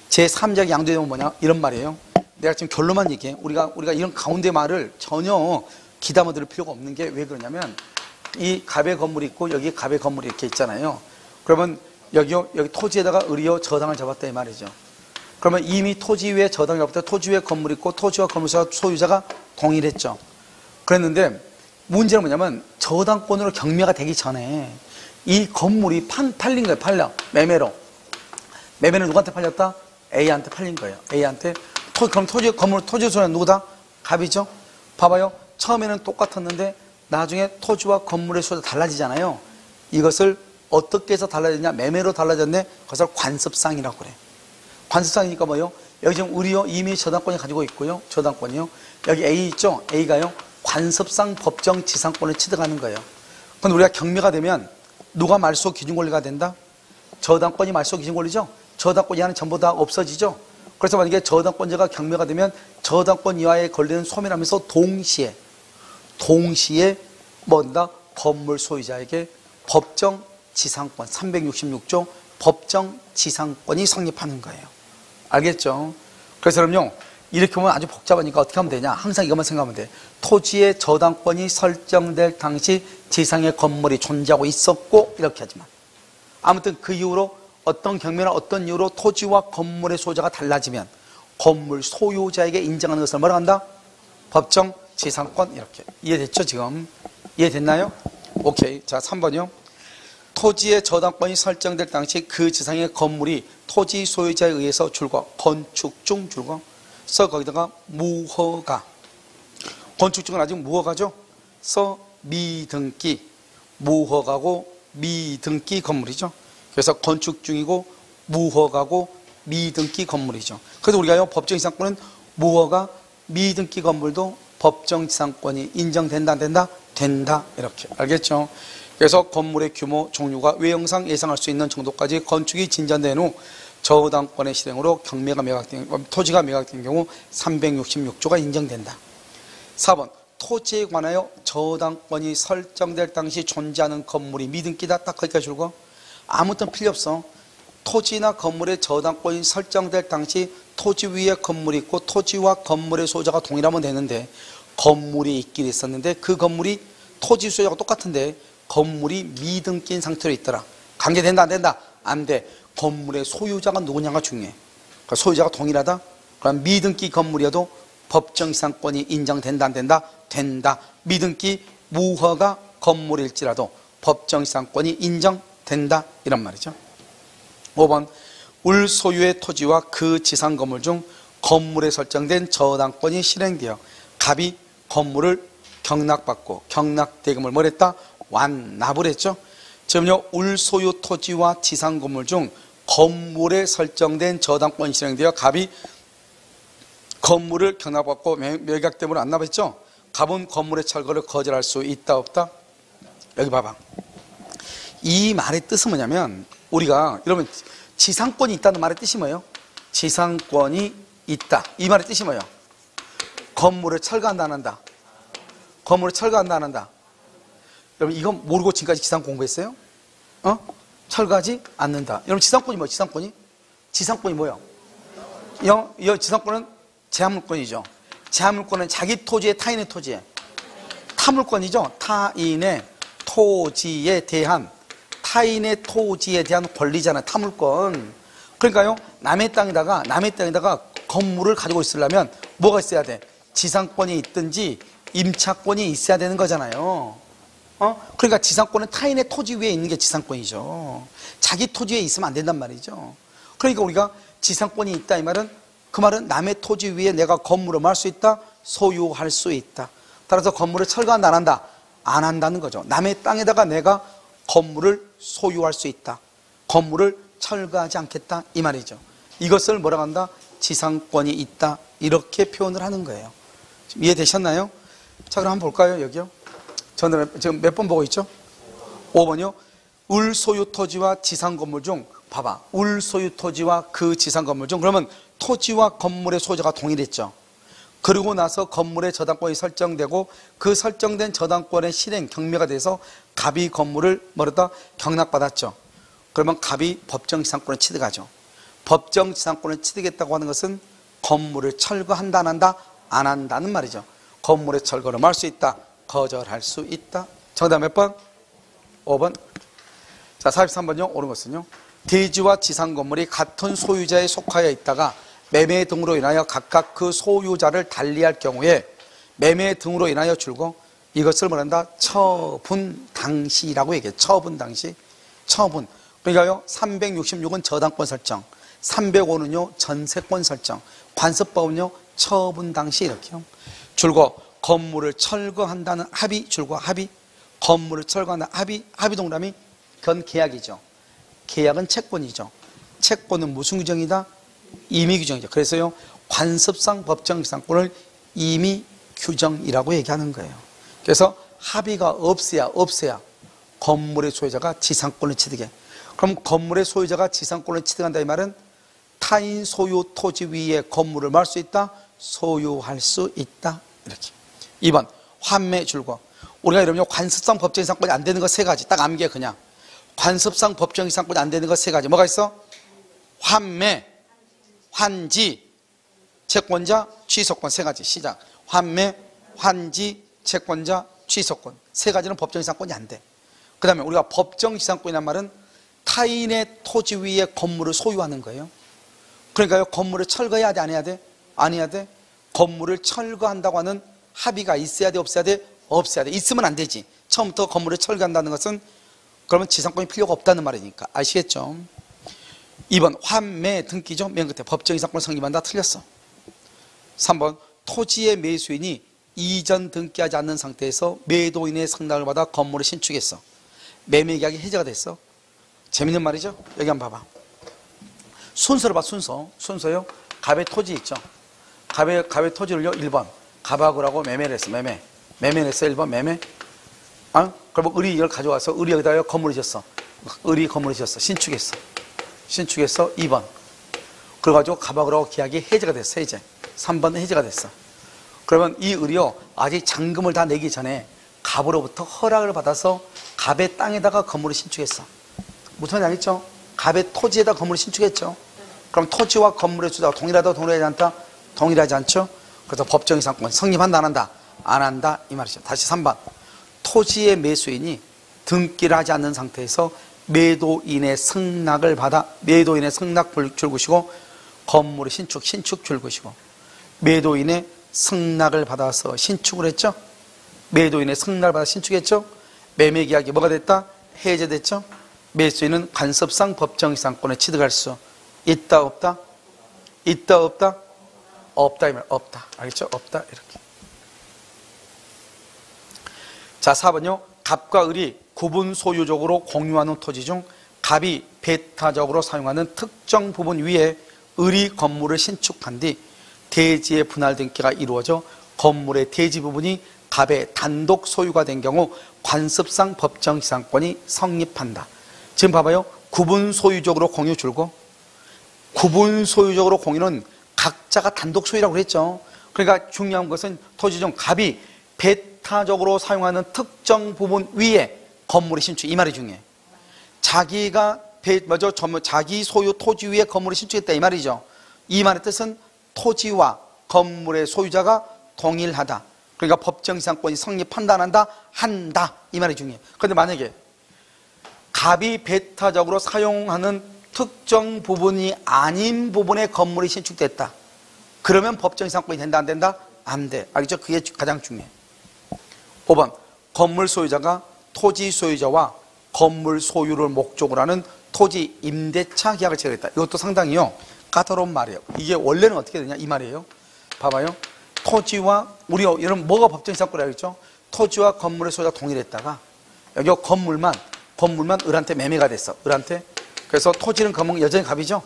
제3자에게 양도되면 뭐냐? 이런 말이에요. 내가 지금 결론만 얘기해. 우리가 이런 가운데 말을 전혀 기담아 들을 필요가 없는 게 왜 그러냐면 이 갑의 건물이 있고 여기 갑의 건물이 이렇게 있잖아요. 그러면 여기 토지에다가 을이요 저당을 잡았다 이 말이죠. 그러면 이미 토지 위에 저당을 잡았다. 토지 위에 건물이 있고 토지와 건물 소유자가 동일했죠. 그랬는데 문제는 뭐냐면 저당권으로 경매가 되기 전에 이 건물이 팔린 거예요. 매매로. 매매는 누구한테 팔렸다? A한테 팔린 거예요. A한테. 그럼 토지 소유자는 누구다? 갑이죠. 봐봐요. 처음에는 똑같았는데 나중에 토지와 건물의 소유가 달라지잖아요. 이것을 어떻게 해서 달라졌냐? 매매로 달라졌네. 그것을 관습상이라고 그래. 관습상이니까 뭐요? 여기 지금 우리요 이미 저당권이 가지고 있고요. 저당권이요. 여기 A 있죠? A가요. 관습상 법정 지상권을 취득하는 거예요. 그럼 우리가 경매가 되면 누가 말소 기준 권리가 된다? 저당권이 말소 기준 권리죠? 저당권 이하는 전부 다 없어지죠? 그래서 만약에 저당권자가 경매가 되면 저당권 이하에 걸리는 소멸하면서 동시에 뭔다? 건물 소유자에게 법정 지상권 366조 법정 지상권이 성립하는 거예요. 알겠죠? 그래서 그럼요, 이렇게 보면 아주 복잡하니까 어떻게 하면 되냐? 항상 이것만 생각하면 돼. 토지의 저당권이 설정될 당시 지상의 건물이 존재하고 있었고, 이렇게 하지만 아무튼 그 이후로 어떤 경매나 어떤 이유로 토지와 건물의 소유자가 달라지면 건물 소유자에게 인정하는 것을 뭐라고 한다? 법정 지상권. 이렇게 이해됐죠? 지금 이해됐나요? 오케이. 자, 3번이요. 토지의 저당권이 설정될 당시 그 지상의 건물이 토지 소유자에 의해서 줄과 건축 중 줄과 서 거기다가 무허가, 건축 중은 아직 무허가죠. 서 미등기, 무허가고 미등기 건물이죠. 그래서 건축 중이고 무허가고 미등기 건물이죠. 그래서 우리가요, 법정지상권은 무허가 미등기 건물도 법정지상권이 인정된다 안 된다? 된다. 이렇게 알겠죠? 그래서 건물의 규모, 종류가 외형상 예상할 수 있는 정도까지 건축이 진전된 후 저당권의 실행으로 경매가 매각된, 토지가 매각된 경우 366조가 인정된다. 4번, 토지에 관하여 저당권이 설정될 당시 존재하는 건물이 미등기다. 딱 거기까지 줄고 아무튼 필요 없어. 토지나 건물의 저당권이 설정될 당시 토지 위에 건물이 있고 토지와 건물의 소유자가 동일하면 되는데, 건물이 있긴 있었는데 그 건물이 토지 소유자가 똑같은데 건물이 미등기인 상태로 있더라. 관계된다 안 된다? 안 돼. 건물의 소유자가 누구냐가 중요해. 그러니까 소유자가 동일하다? 그럼 미등기 건물이어도 법정지상권이 인정된다 안 된다? 된다. 미등기 무허가 건물일지라도 법정지상권이 인정된다. 이런 말이죠. 5번, 울 소유의 토지와 그 지상 건물 중 건물에 설정된 저당권이 실행되어 갑이 건물을 경락받고 경락대금을 뭘 했다? 완납을 했죠. 지금요, 울 소유 토지와 지상 건물 중 건물에 설정된 저당권이 실행되어 갑이 건물을 경락받고 매각대금을 안 납했죠. 갑은 건물의 철거를 거절할 수 있다 없다? 여기 봐봐. 이 말의 뜻은 뭐냐면, 우리가 여러분 지상권이 있다는 말의 뜻이 뭐예요? 지상권이 있다. 이 말의 뜻이 뭐예요? 건물을 철거한다 안 한다? 건물을 철거한다 안 한다? 여러분 이건 모르고 지금까지 지상 공부했어요? 철거하지 않는다. 여러분 지상권이 뭐예요? 지상권이 뭐예요? 이 지상권은 제한물권이죠. 제한물권은 자기 토지에 타인의 토지에, 타물권이죠. 타인의 토지에 대한, 타인의 토지에 대한 권리잖아요. 타물권. 그러니까요, 남의 땅에다가 건물을 가지고 있으려면 뭐가 있어야 돼? 지상권이 있든지 임차권이 있어야 되는 거잖아요. 그러니까 지상권은 타인의 토지 위에 있는 게 지상권이죠. 자기 토지에 있으면 안 된단 말이죠. 그러니까 우리가 지상권이 있다 이 말은, 그 말은 남의 토지 위에 내가 건물을 말 수 있다, 소유할 수 있다. 따라서 건물을 철거한다 안 한다? 안 한다는 거죠. 남의 땅에다가 내가 건물을 소유할 수 있다, 건물을 철거하지 않겠다 이 말이죠. 이것을 뭐라고 한다? 지상권이 있다, 이렇게 표현을 하는 거예요. 이해되셨나요? 자, 그럼 한번 볼까요? 여기요. 저는 지금 몇 번 보고 있죠? 5번이요. 울 소유 토지와 지상 건물 중, 봐봐. 울 소유 토지와 그 지상 건물 중, 그러면 토지와 건물의 소유자가 동일했죠. 그리고 나서 건물의 저당권이 설정되고 그 설정된 저당권의 실행, 경매가 돼서 갑이 건물을 뭐랬다? 경락받았죠. 그러면 갑이 법정지상권을 취득하죠. 법정지상권을 취득했다고 하는 것은 건물을 철거한다 안 한다? 안 한다는 말이죠. 건물의 철거를 할 수 있다, 거절할 수 있다. 정답 몇 번? 5번. 자, 43번요. 옳은 것은요, 대지와 지상 건물이 같은 소유자에 속하여 있다가 매매 등으로 인하여 각각 그 소유자를 달리할 경우에 매매 등으로 인하여 줄고, 이것을 뭐란다? 처분 당시라고 얘기해요. 처분 당시. 처분. 그러니까요, 366은 저당권 설정, 305는요 전세권 설정, 관습법은요 처분 당시. 이렇게요. 줄고 건물을 철거한다는 합의, 줄고 합의, 건물을 철거한다는 합의, 합의 동그라미, 그건 계약이죠. 계약은 채권이죠. 채권은 무슨 규정이다? 임의 규정이죠. 그래서요, 관습상 법정지상권을 임의 규정이라고 얘기하는 거예요. 그래서 합의가 없어야 건물의 소유자가 지상권을 취득해. 그럼 건물의 소유자가 지상권을 취득한다 이 말은 타인 소유 토지 위에 건물을 말 수 있다, 소유할 수 있다. 이렇게. 2번, 환매 줄고 우리가 이러면 관습상 법정이상권이 안 되는 거 세 가지 딱 암기해. 그냥 관습상 법정이상권이 안 되는 거 세 가지 뭐가 있어? 환매, 환지, 채권자, 취소권. 세 가지. 시작. 환매, 환지, 채권자, 취소권. 세 가지는 법정이상권이 안 돼. 그 다음에 우리가 법정지상권이란 말은 타인의 토지 위에 건물을 소유하는 거예요. 그러니까요, 건물을 철거해야 돼, 안 해야 돼? 안 해야 돼. 건물을 철거한다고 하는 합의가 있어야 돼, 없어야 돼? 없어야 돼. 있으면 안 되지. 처음부터 건물을 철거한다는 것은 그러면 지상권이 필요가 없다는 말이니까. 아시겠죠? 2번 환매 등기죠. 맨 끝에 법정이상권 성립한다. 틀렸어. 3번 토지의 매수인이 이전 등기하지 않는 상태에서 매도인의 승낙을 받아 건물을 신축했어. 매매계약이 해제가 됐어. 재밌는 말이죠. 여기 한번 봐봐. 순서를 봐. 순서요. 갑의 토지 있죠. 갑의 토지를요. 1번 갑하고 하고 매매를 했어. 매매를 했어. 1번 매매. 그럼 을이 이걸 가져와서 을이 여기다가 건물을 지었어. 을이 건물을 지었어. 신축했어. 2번 그래가지고 갑하고 하고 계약이 해제가 됐어. 해제. 3번 해제가 됐어. 그러면 이 을이요, 아직 잔금을 다 내기 전에 갑으로부터 허락을 받아서 갑의 땅에다가 건물을 신축했어. 무슨 말인지 알겠죠? 갑의 토지에다 건물을 신축했죠. 그럼 토지와 건물의 수자가 동일하다, 동일하지 않다? 동일하지 않죠? 그래서 법정이상권 성립한다, 안 한다? 안 한다, 이 말이죠. 다시 3번 토지의 매수인이 등기를 하지 않는 상태에서 매도인의 승낙을 받아 매도인의 승낙 줄것이고 건물의 신축 줄것이고 매도인의 승낙을 받아서 신축을 했죠. 매도인의 승낙을 받아 신축했죠. 매매계약이 뭐가 됐다? 해제됐죠. 매수인은 간섭상 법정이상권에 취득할 수 있다, 없다? 있다, 없다? 없다, 이 말. 없다. 알겠죠? 없다. 이렇게. 자, 4번요. 갑과 을이 구분 소유적으로 공유하는 토지 중 갑이 배타적으로 사용하는 특정 부분 위에 을이 건물을 신축한 뒤 대지의 분할 등기가 이루어져 건물의 대지 부분이 갑의 단독 소유가 된 경우 관습상 법정지상권이 성립한다. 지금 봐봐요. 구분 소유적으로 공유 줄고 구분 소유적으로 공유는 각자가 단독 소유라고 그랬죠. 그러니까 중요한 것은 토지 중 갑이 배타적으로 사용하는 특정 부분 위에 건물의 신축, 이 말이 중요해. 자기가 자기 소유 토지 위에 건물을 신축했다, 이 말이죠. 이 말의 뜻은 토지와 건물의 소유자가 동일하다. 그러니까 법정지상권이 성립한다, 안 한다? 한다, 이 말이 중요해. 그런데 만약에 갑이 배타적으로 사용하는 특정 부분이 아닌 부분에 건물이 신축됐다. 그러면 법정지상권이 된다, 안 된다? 안 돼. 알겠죠? 그게 가장 중요해. 5번 건물 소유자가 토지 소유자와 건물 소유를 목적으로 하는 토지 임대차 계약을 체결했다. 이것도 상당히요 까다로운 말이에요. 이게 원래는 어떻게 되냐 이 말이에요. 봐봐요. 토지와 우리 여러분 뭐가 법정지상권이라고 했죠? 토지와 건물의 소유가 동일했다가 여기 건물만 을한테 매매가 됐어. 을한테. 그래서 토지는 여전히 갑이죠.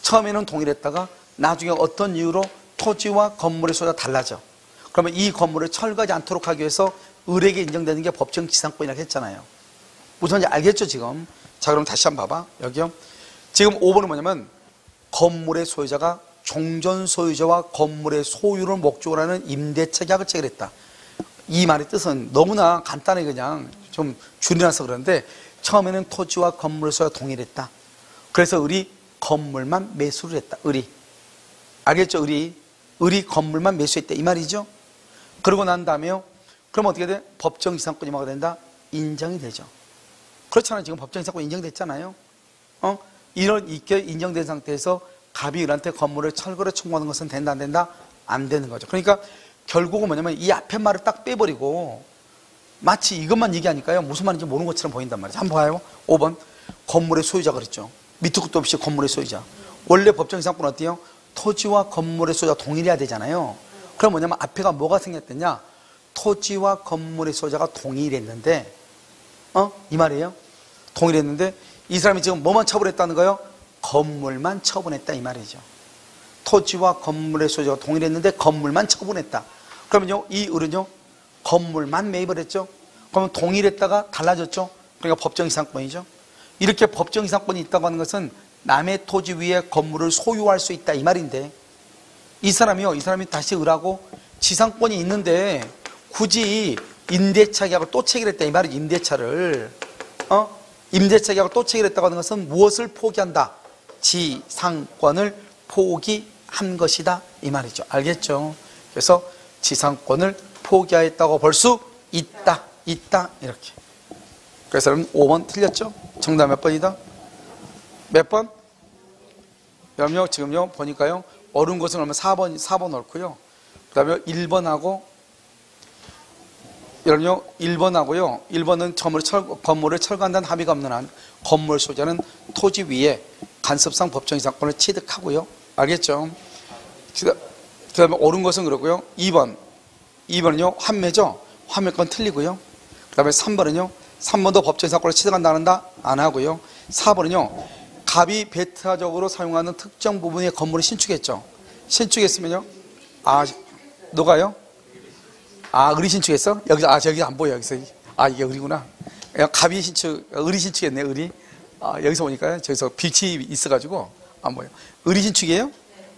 처음에는 동일했다가 나중에 어떤 이유로 토지와 건물의 소유가 달라져. 그러면 이 건물을 철거하지 않도록 하기 위해서 을에게 인정되는 게 법정지상권이라고 했잖아요. 무슨 말인지 알겠죠 지금? 자, 그럼 다시 한번 봐봐. 여기요. 지금 5번은 뭐냐면 건물의 소유자가 종전 소유자와 건물의 소유를 목적으로 하는 임대차 계약을 체결했다. 이 말의 뜻은 너무나 간단하게 그냥 좀 줄여놔서 그러는데 처음에는 토지와 건물의 소유가 동일했다. 그래서 을이 건물만 매수를 했다. 을이. 알겠죠? 을이 건물만 매수했다. 이 말이죠? 그러고 난 다음에요. 그럼 어떻게 돼? 법정지상권이 뭐가 된다? 인정이 되죠. 그렇잖아요. 지금 법정지상권 인정됐잖아요. 이런 있게 인정된 상태에서 갑이 을한테 건물을 철거를 청구하는 것은 된다, 안 된다? 안 되는 거죠. 그러니까 결국은 뭐냐면 이 앞에 말을 딱 빼버리고 마치 이것만 얘기하니까요. 무슨 말인지 모르는 것처럼 보인단 말이죠. 한번 봐요. 5번 건물의 소유자 그랬죠. 밑도 끝도 없이 건물의 소유자. 원래 법정지상권은 어때요? 토지와 건물의 소유자가 동일해야 되잖아요. 그럼 뭐냐면 앞에가 뭐가 생겼느냐? 토지와 건물의 소유자가 동일했는데 이 말이에요. 동일했는데 이 사람이 지금 뭐만 처분했다는 거예요? 건물만 처분했다 이 말이죠. 토지와 건물의 소유자가 동일했는데 건물만 처분했다. 그러면요 이 을은요 건물만 매입을 했죠. 그러면 동일했다가 달라졌죠. 그러니까 법정지상권이죠. 이렇게 법정지상권이 있다고 하는 것은 남의 토지 위에 건물을 소유할 수 있다 이 말인데 이 사람이 다시 을하고 지상권이 있는데 굳이 임대차 계약을 또 체결했다 이 말이지. 임대차를 임대차 계약을 또 체결했다고 하는 것은 무엇을 포기한다? 지상권을 포기한 것이다 이 말이죠. 알겠죠? 그래서 지상권을 포기하였다고 볼 수 있다 이렇게. 그래서 여러분 5번 틀렸죠? 정답 몇 번이다? 몇 번? 그럼요 지금요 보니까요 옳은 것은 그러면 4번 옳고요. 그 다음에 1번하고 여러분요 1번하고요 1번은 건물을 철거한다는 합의가 없는 한 건물 소유자는 토지 위에 간섭상 법정 이상권을 취득하고요. 알겠죠? 그 다음에 옳은 것은 그러고요. 2번은요 환매죠. 환매권 틀리고요. 그 다음에 3번도 법정 이상권을 취득한다 안 한다? 안 하고요. 4번은요 갑이 배타적으로 사용하는 특정 부분의 건물을 신축했죠. 신축했으면요 누가요? 을이 신축했어? 여기서 저기 안 보여. 여기서 이게 을이구나. 갑이 을이 신축했네. 을이 여기서 보니까 저기서 빛이 있어가지고 안 보여. 을이 신축이에요?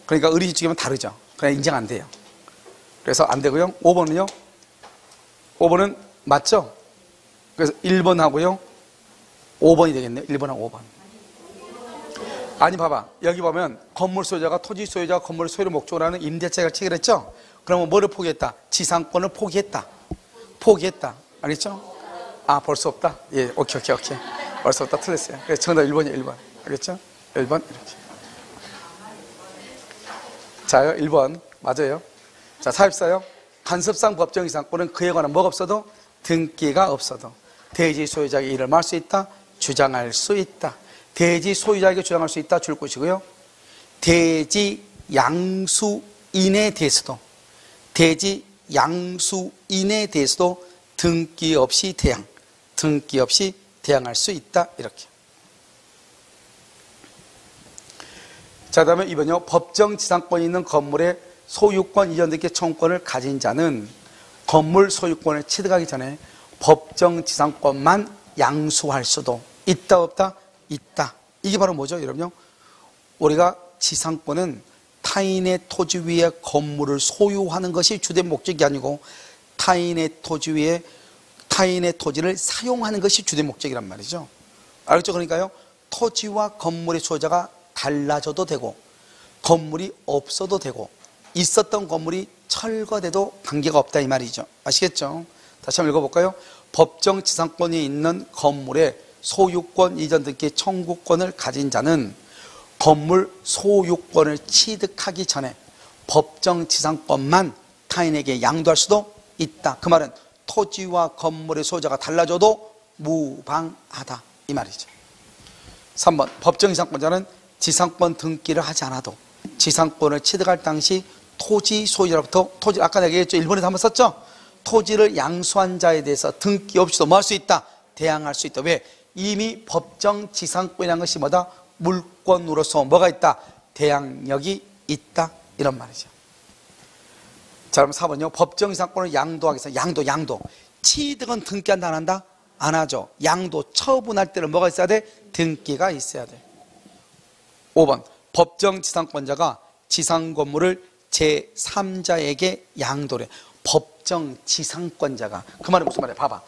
그러니까 을이 신축이면 다르죠. 그냥 인정 안 돼요. 그래서 안 되고요. 5번은 맞죠? 그래서 1번하고요 5번이 되겠네요. 1번하고 5번. 아니 봐봐 여기 보면 건물 소유자가 토지 소유자가 건물 소유를 목적으로 하는 임대차를 체결했죠. 그러면 뭐를 포기했다? 지상권을 포기했다. 알겠죠? 볼 수 없다. 예, 오케이. 볼 수 없다 틀렸어요. 그래서 정답 1번이에요. 1번. 알겠죠? 1번 이렇게. 자요 1번 맞아요. 자 44요. 간섭상 법정 이상권은 그에 관한 뭐가 없어도 등기가 없어도 대지 소유자에게 이를 말할 수 있다. 주장할 수 있다. 대지 소유자에게 주장할 수 있다 줄 것이고요. 대지 양수인에 대해서도 등기 없이 대항할 수 있다 이렇게. 자 다음에 2번요. 법정 지상권이 있는 건물의 소유권 이전 등기 청구권을 가진 자는 건물 소유권을 취득하기 전에 법정 지상권만 양수할 수도 있다 없다? 있다. 이게 바로 뭐죠 여러분요? 우리가 지상권은 타인의 토지 위에 건물을 소유하는 것이 주된 목적이 아니고 타인의 토지 위에 타인의 토지를 사용하는 것이 주된 목적이란 말이죠. 알겠죠? 그러니까요 토지와 건물의 소유자가 달라져도 되고 건물이 없어도 되고 있었던 건물이 철거돼도 관계가 없다 이 말이죠. 아시겠죠? 다시 한번 읽어볼까요? 법정 지상권이 있는 건물의 소유권 이전 등기 청구권을 가진 자는 건물 소유권을 취득하기 전에 법정 지상권만 타인에게 양도할 수도 있다. 그 말은 토지와 건물의 소유자가 달라져도 무방하다 이 말이죠. 3번 법정 지상권자는 지상권 등기를 하지 않아도 지상권을 취득할 당시 토지 소유자로부터 아까 내가 얘기했죠. 일본에서 한번 썼죠. 토지를 양수한 자에 대해서 등기 없이도 뭐 할 수 있다? 대항할 수 있다. 왜? 이미 법정 지상권이라는 것이 뭐다? 물권으로서 뭐가 있다? 대항력이 있다 이런 말이죠. 자 그럼 4번요. 법정 지상권을 양도하기 위해서 양도 취득은 등기한다 안 한다? 안 하죠. 양도 처분할 때는 뭐가 있어야 돼? 등기가 있어야 돼. 5번 법정 지상권자가 지상 건물을 제3자에게 양도를 해. 법정 지상권자가 그 말은 무슨 말이야? 봐봐.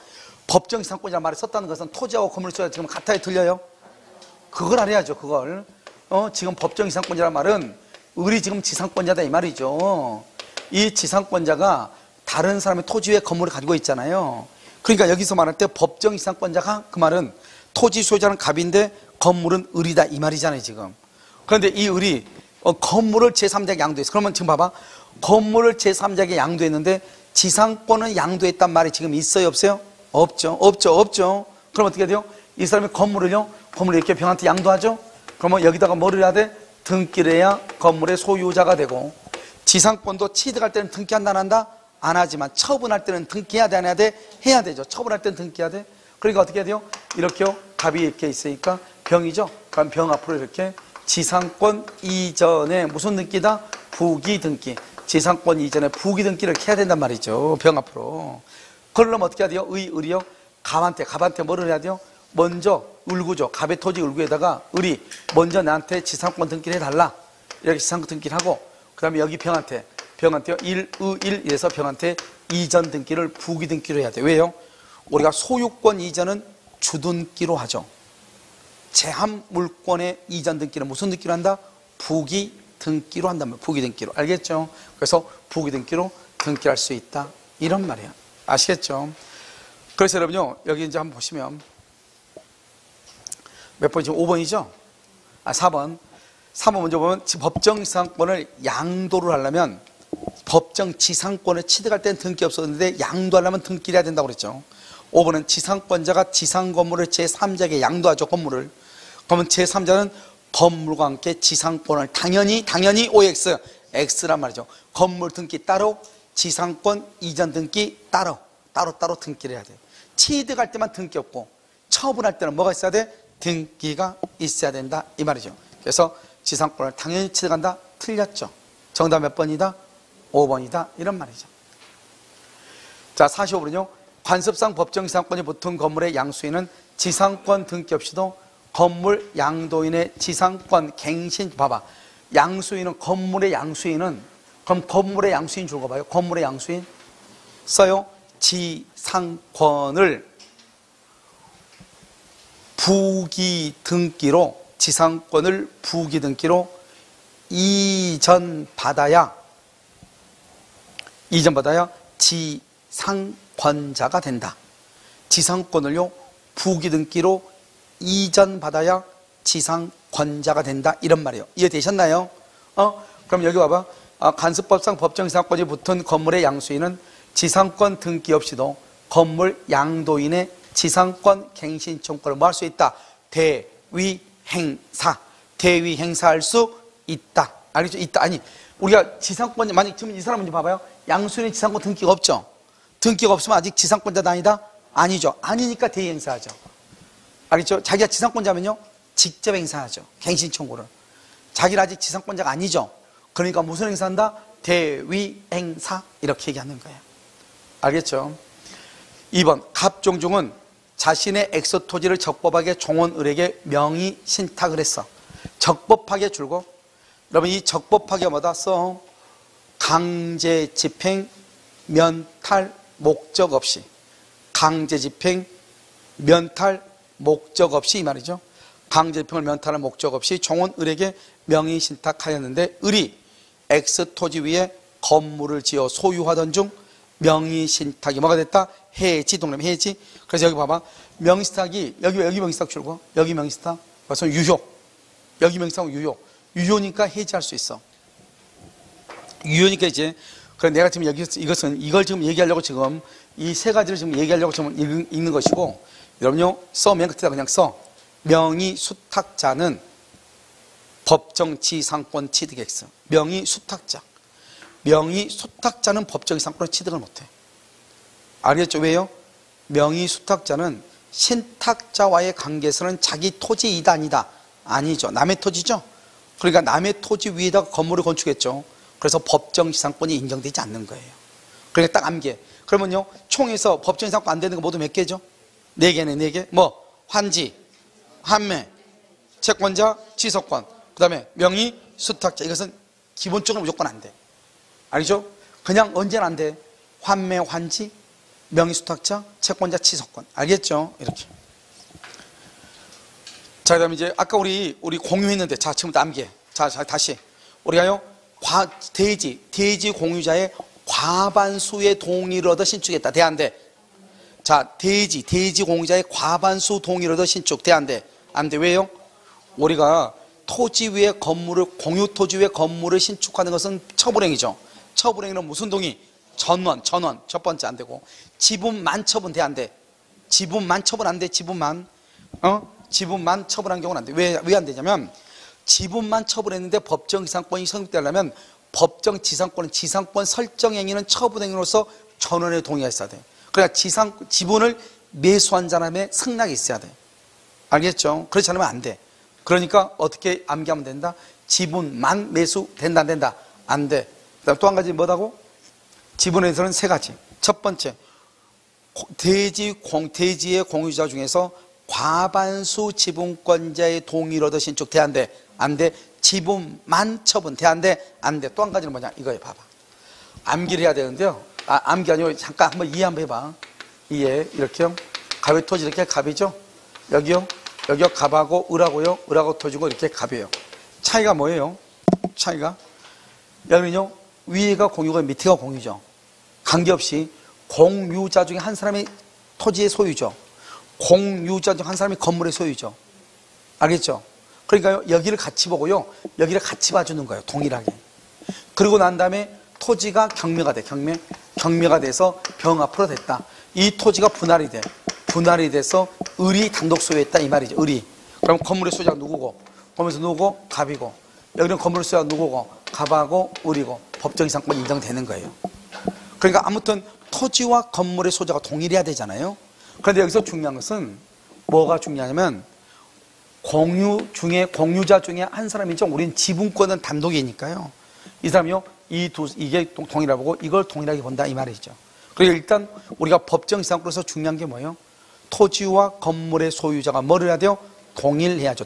법정 지상권자라는 말을 썼다는 것은 토지하고 건물 소유가 지금 같아요 틀려요? 그걸 알아야죠. 그걸 지금 법정 지상권자라는 말은 을이 지금 지상권자다 이 말이죠. 이 지상권자가 다른 사람의 토지 위에 건물을 가지고 있잖아요. 그러니까 여기서 말할 때 법정 지상권자가 그 말은 토지 소유자는 갑인데 건물은 을이다 이 말이잖아요 지금. 그런데 이 을이 건물을 제3자에게 양도했어. 그러면 지금 봐봐. 건물을 제3자에게 양도했는데 지상권은 양도했단 말이 지금 있어요 없어요? 없죠. 그럼 어떻게 돼요? 이 사람이 건물을 이렇게 병한테 양도하죠? 그러면 여기다가 뭐를 해야 돼? 등기를 해야 건물의 소유자가 되고 지상권도 취득할 때는 등기한다 안 한다? 안 하지만 처분할 때는 등기해야 돼 안 해야 돼? 해야 되죠. 처분할 때는 등기해야 돼. 그러니까 어떻게 해야 돼요? 이렇게요. 갑이 이렇게 있으니까 병이죠. 그럼 병 앞으로 이렇게 지상권 이전에 무슨 등기다? 부기 등기. 지상권 이전에 부기 등기를 해야 된단 말이죠. 병 앞으로. 그러려면 어떻게 해야 돼요? 을이요. 갑한테 뭐를 해야 돼요? 먼저 을구죠. 갑의 토지 을구에다가 을이 먼저 나한테 지상권 등기를 해달라. 이렇게 지상권 등기를 하고 그 다음에 여기 병한테 병한테요, 일에서 병한테 이전 등기를 부기 등기로 해야 돼. 왜요? 우리가 소유권 이전은 주등기로 하죠. 제한 물권의 이전 등기는 무슨 등기로 한다? 부기 등기로 한단 말이에요. 부기 등기로. 알겠죠? 그래서 부기 등기로 등기할 수 있다. 이런 말이에요. 아시겠죠? 그래서 여러분요, 여기 이제 한번 보시면 몇 번 지금 5번이죠? 4번. 3번 먼저 보면 법정지상권을 양도를 하려면 법정 지상권을 취득할 때는 등기 없었는데 양도하려면 등기를 해야 된다고 그랬죠. 5번은 지상권자가 지상건물을 제3자에게 양도하죠. 건물을. 그러면 제3자는 건물과 함께 지상권을 당연히 OX, X란 말이죠. 건물 등기 따로, 지상권 이전 등기 따로 등기를 해야 돼요. 취득할 때만 등기 없고 처분할 때는 뭐가 있어야 돼? 등기가 있어야 된다 이 말이죠. 그래서 지상권을 당연히 취득한다. 틀렸죠. 정답 몇 번이다? 5번이다 이런 말이죠. 자, 45번은요. 관습상 법정지상권이 붙은 건물의 양수인은 지상권 등기 없이도 건물 양도인의 지상권 갱신. 봐봐, 양수인은 건물의 양수인은, 그럼 건물의 양수인 줄 봐요. 건물의 양수인 써요. 지상권을 부기 등기로, 지상권을 부기 등기로 이전받아야 지상권자가 된다. 지상권을요 부기 등기로 이전받아야 지상권자가 된다 이런 말이에요. 이해되셨나요? 그럼 여기 봐봐. 간습법상 법정지상권이 붙은 건물의 양수인은 지상권 등기 없이도 건물 양도인의 지상권 갱신청구를 뭐 할 수 있다? 대위행사할 수 있다. 알겠죠? 있다. 아니, 우리가 지상권, 만약 지금 이 사람 문제 봐봐요. 양수인의 지상권 등기가 없죠? 등기가 없으면 아직 지상권자다 아니다? 아니죠. 아니니까 대위행사하죠. 알겠죠? 자기가 지상권자면요 직접 행사하죠. 갱신 청구를. 자기는 아직 지상권자가 아니죠. 그러니까 무슨 행사한다? 대위행사 이렇게 얘기하는 거예요. 알겠죠? 2번 갑종중은 자신의 엑소 토지를 적법하게 종원을에게 명의 신탁을 했어. 적법하게 줄고, 여러분 이 적법하게 뭐다 써? 강제 집행 면탈 목적 없이, 강제 집행 면탈 목적 없이 이 말이죠. 강제 집행을 면탈할 목적 없이 종원을에게 명의 신탁하였는데, 을이 X 토지 위에 건물을 지어 소유하던 중 명의 신탁이 뭐가 됐다? 해지. 동그라미 해지. 그래서 여기 봐봐. 명의 신탁이 여기 명의 신탁 줄고, 여기 명의 신탁 그래서 유효. 여기 명의 신탁은 유효. 유효니까 해지할 수 있어. 유효니까 이제, 그래 내가 지금 여기 이걸 지금 얘기하려고 지금 이 세 가지를 지금 얘기하려고 지금 읽는 것이고, 여러분요 써. 맨 끝에다 그냥 써. 명의 수탁자는 법정 지상권 취득 X. 명의 수탁자. 명의 수탁자는 법정 지상권을 취득을 못해. 알겠죠? 왜요? 명의 수탁자는 신탁자와의 관계에서는 자기 토지 이단이다. 아니죠. 남의 토지죠. 그러니까 남의 토지 위에다가 건물을 건축했죠. 그래서 법정 지상권이 인정되지 않는 거예요. 그러니까 딱 암기해. 그러면요 총에서 법정 지상권 안 되는 거 모두 몇 개죠? 4개네. 4개. 뭐 환지, 환매, 채권자, 지속권, 그 다음에 명의 수탁자. 이것은 기본적으로 무조건 안 돼. 알죠? 그냥 언제나 안 돼. 환매, 환지, 명의 수탁자, 채권자, 지속권. 알겠죠? 이렇게. 자, 그 다음에 이제 아까 우리 공유했는데, 자, 지금부터 암기해. 자, 다시. 우리가요 대지 공유자의 과반수의 동의를 얻어 신축했다. 돼, 안 돼? 자, 대지 공유자의 과반수 동의를 얻어 신축. 돼, 안 돼? 안 돼. 왜요? 우리가 토지 위에 건물을, 공유 토지 위에 건물을 신축하는 것은 처분행위죠. 처분행위는 무슨 동의? 전원. 첫 번째 안 되고. 지분만 처분 돼, 안 돼? 지분만 처분 안 돼. 지분만 처분한 경우는 안 돼. 왜 안 되냐면, 지분만 처분했는데 법정 지상권이 성립되려면 법정 지상권은 지상권 설정 행위는 처분 행위로서 전원의 동의가 있어야 돼. 그러니까 지분을 매수한 사람의 승낙이 있어야 돼. 알겠죠? 그렇지 않으면 안 돼. 그러니까 어떻게 암기하면 된다? 지분만 매수된다, 안 된다? 안 돼. 그다음 또 한 가지 뭐라고? 지분에서는 3가지. 첫 번째, 대지의 공유자 중에서 과반수 지분권자의 동의를 얻어 신축. 돼, 안 돼? 안 돼. 지분만 처분. 돼, 안 돼? 안 돼. 또 한 가지는 뭐냐? 이거에 봐봐. 암기를 해야 되는데요. 암기 아니고 잠깐 한번 이해 한번 해봐. 이해. 이렇게요. 갑의 토지 이렇게 갑이죠. 여기요. 여기요 갑하고 을하고요. 을하고 토지고 이렇게 갑이에요. 차이가 뭐예요? 차이가 여러분요. 위가 공유고 밑에가 공유죠. 관계없이 공유자 중에 한 사람이 토지의 소유죠. 공유자 중 한 사람이 건물의 소유죠. 알겠죠? 그러니까요. 여기를 같이 보고요. 여기를 같이 봐주는 거예요. 동일하게. 그리고 난 다음에 토지가 경매가 돼. 경매가 돼서 병 앞으로 됐다. 이 토지가 분할이 돼. 분할이 돼서 을이 단독 소유했다 이 말이죠. 을이. 그럼 건물의 소유자가 누구고? 건물에서 누구고? 갑이고. 여기는 건물의 소유자가 누구고? 갑하고 을이고. 법정 이상권 인정되는 거예요. 그러니까 아무튼 토지와 건물의 소유자가 동일해야 되잖아요. 그런데 여기서 중요한 것은 뭐가 중요하냐면 공유자 중에 한 사람이죠. 우린 지분권은 단독이니까요. 이 사람이요. 이게 동일하고 이걸 동일하게 본다 이 말이죠. 그리고 일단 우리가 법정 이상권에서 중요한 게 뭐예요? 토지와 건물의 소유자가 뭐를 해야 돼요? 동일해야죠.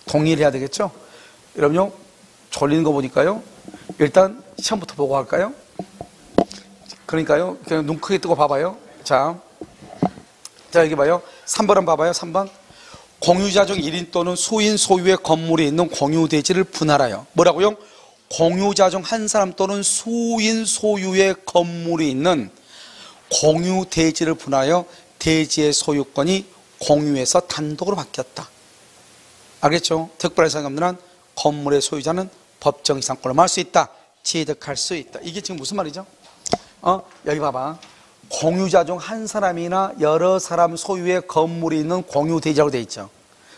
동일해야 되겠죠? 여러분요. 졸리는 거 보니까요. 일단 시험부터 보고 할까요? 그러니까요. 그냥 눈 크게 뜨고 봐봐요. 자 여기 봐요. 3번 한번 봐봐요. 3번. 공유자 중 1인 또는 수인 소유의 건물이 있는 공유대지를 분할하여 뭐라고요? 공유자 중 한 사람 또는 수인 소유의 건물이 있는 공유대지를 분할하여 대지의 소유권이 공유에서 단독으로 바뀌었다. 알겠죠? 특별한 사항이 없는 한 건물의 소유자는 법정 이상권을 말할 수 있다. 취득할 수 있다. 이게 지금 무슨 말이죠? 여기 봐봐. 공유자 중 한 사람이나 여러 사람 소유의 건물이 있는 공유대지라고 되어 있죠.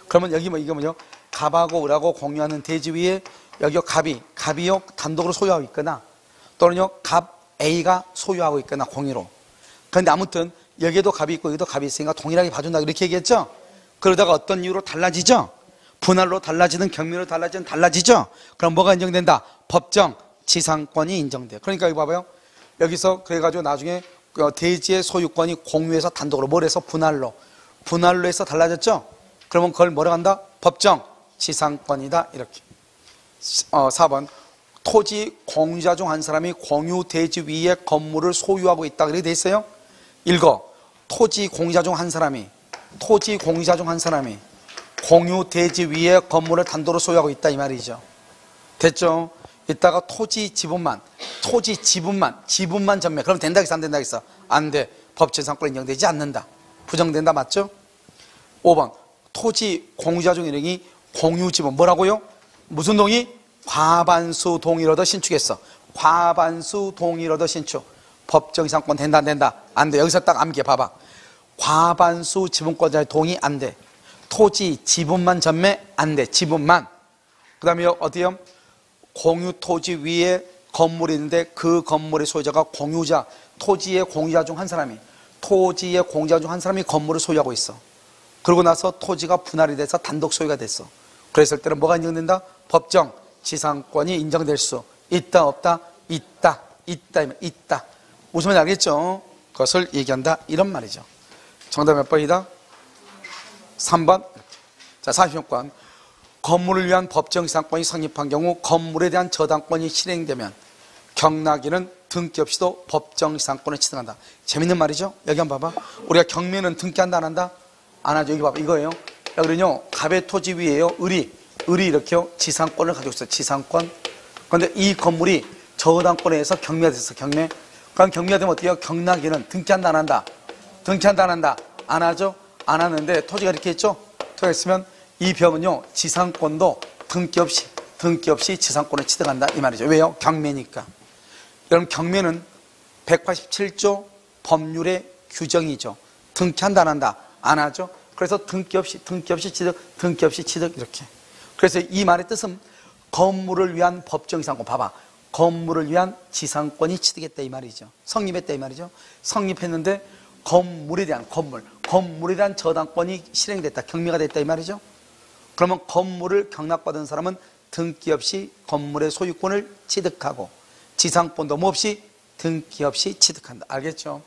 그러면 여기 이게 뭐죠? 갑하고 을하고 공유하는 대지 위에 여기요 갑이요 단독으로 소유하고 있거나 또는요 갑 A가 소유하고 있거나 공유로. 그런데 아무튼 여기에도 갑이 있고 여기도 갑이 있으니까 동일하게 봐준다 이렇게 얘기했죠. 그러다가 어떤 이유로 달라지죠? 분할로 달라지는 경매로 달라지죠. 그럼 뭐가 인정된다? 법정 지상권이 인정돼요. 그러니까 여기 봐봐요. 여기서 그래가지고 나중에 대지의 소유권이 공유해서 단독으로 뭘 해서 분할로 해서 달라졌죠. 그러면 그걸 뭐라고 한다? 법정 지상권이다 이렇게. 4번. 토지 공유자 중 한 사람이 공유 대지 위에 건물을 소유하고 있다 그렇게 돼 있어요. 읽어. 토지 공유자 중 한 사람이 공유 대지 위에 건물을 단독으로 소유하고 있다 이 말이죠. 됐죠? 이따가 토지 지분만 전매. 그럼 된다 했어 안 된다 했어? 안 돼. 법정상권 인정되지 않는다. 부정된다 맞죠? 5번. 토지 공유자 중 일행이 공유 지분 뭐라고요? 무슨 동의? 과반수 동의를 얻어 신축했어. 과반수 동의를 얻어 신축. 법정 이상권 된다 안 된다? 안 돼. 여기서 딱 암기해 봐봐. 과반수 지분권자의 동의 안 돼. 토지 지분만 전매 안 돼. 지분만. 그 다음에 어디요? 공유 토지 위에 건물이 있는데 그 건물의 소유자가 공유자, 토지의 공유자 중 한 사람이 건물을 소유하고 있어. 그러고 나서 토지가 분할이 돼서 단독 소유가 됐어. 그랬을 때는 뭐가 인정된다? 법정 지상권이 인정될 수 있다 없다? 있다. 무슨 말인지 알겠죠? 그것을 얘기한다 이런 말이죠. 정답 몇 번이다? 3번. 자, 40번. 건물을 위한 법정 이상권이 성립한 경우 건물에 대한 저당권이 실행되면 경락인은 등기 없이도 법정 이상권을 취득한다. 재밌는 말이죠? 여기 한번 봐봐. 우리가 경매는 등기한다 안 한다? 안 하죠. 여기 봐봐. 이거예요. 여기는요 갑의 토지 위에요 을이 이렇게요 지상권을 가지고 있어요. 지상권. 그런데 이 건물이 저당권에 의해서 경매가 됐어. 경매. 그럼 경매가 되면 어때요? 경락인은 등기한다 안 한다? 등기한다 안 한다? 안 하죠? 안 하는데 토지가 이렇게 있죠? 토지가 있으면 이 병은요 지상권도 등기 없이 지상권을 취득한다 이 말이죠. 왜요? 경매니까. 여러분 경매는 187조 법률의 규정이죠. 등기한다 안 한다? 안 하죠. 그래서 등기 없이 취득 이렇게. 그래서 이 말의 뜻은 건물을 위한 법정 이상권. 봐봐. 건물을 위한 지상권이 취득했다 이 말이죠. 성립했다 이 말이죠. 성립했는데 건물에 대한 저당권이 실행됐다. 경매가 됐다 이 말이죠. 그러면 건물을 경락받은 사람은 등기 없이 건물의 소유권을 취득하고 지상권도 뭐 없이 등기 없이 취득한다. 알겠죠?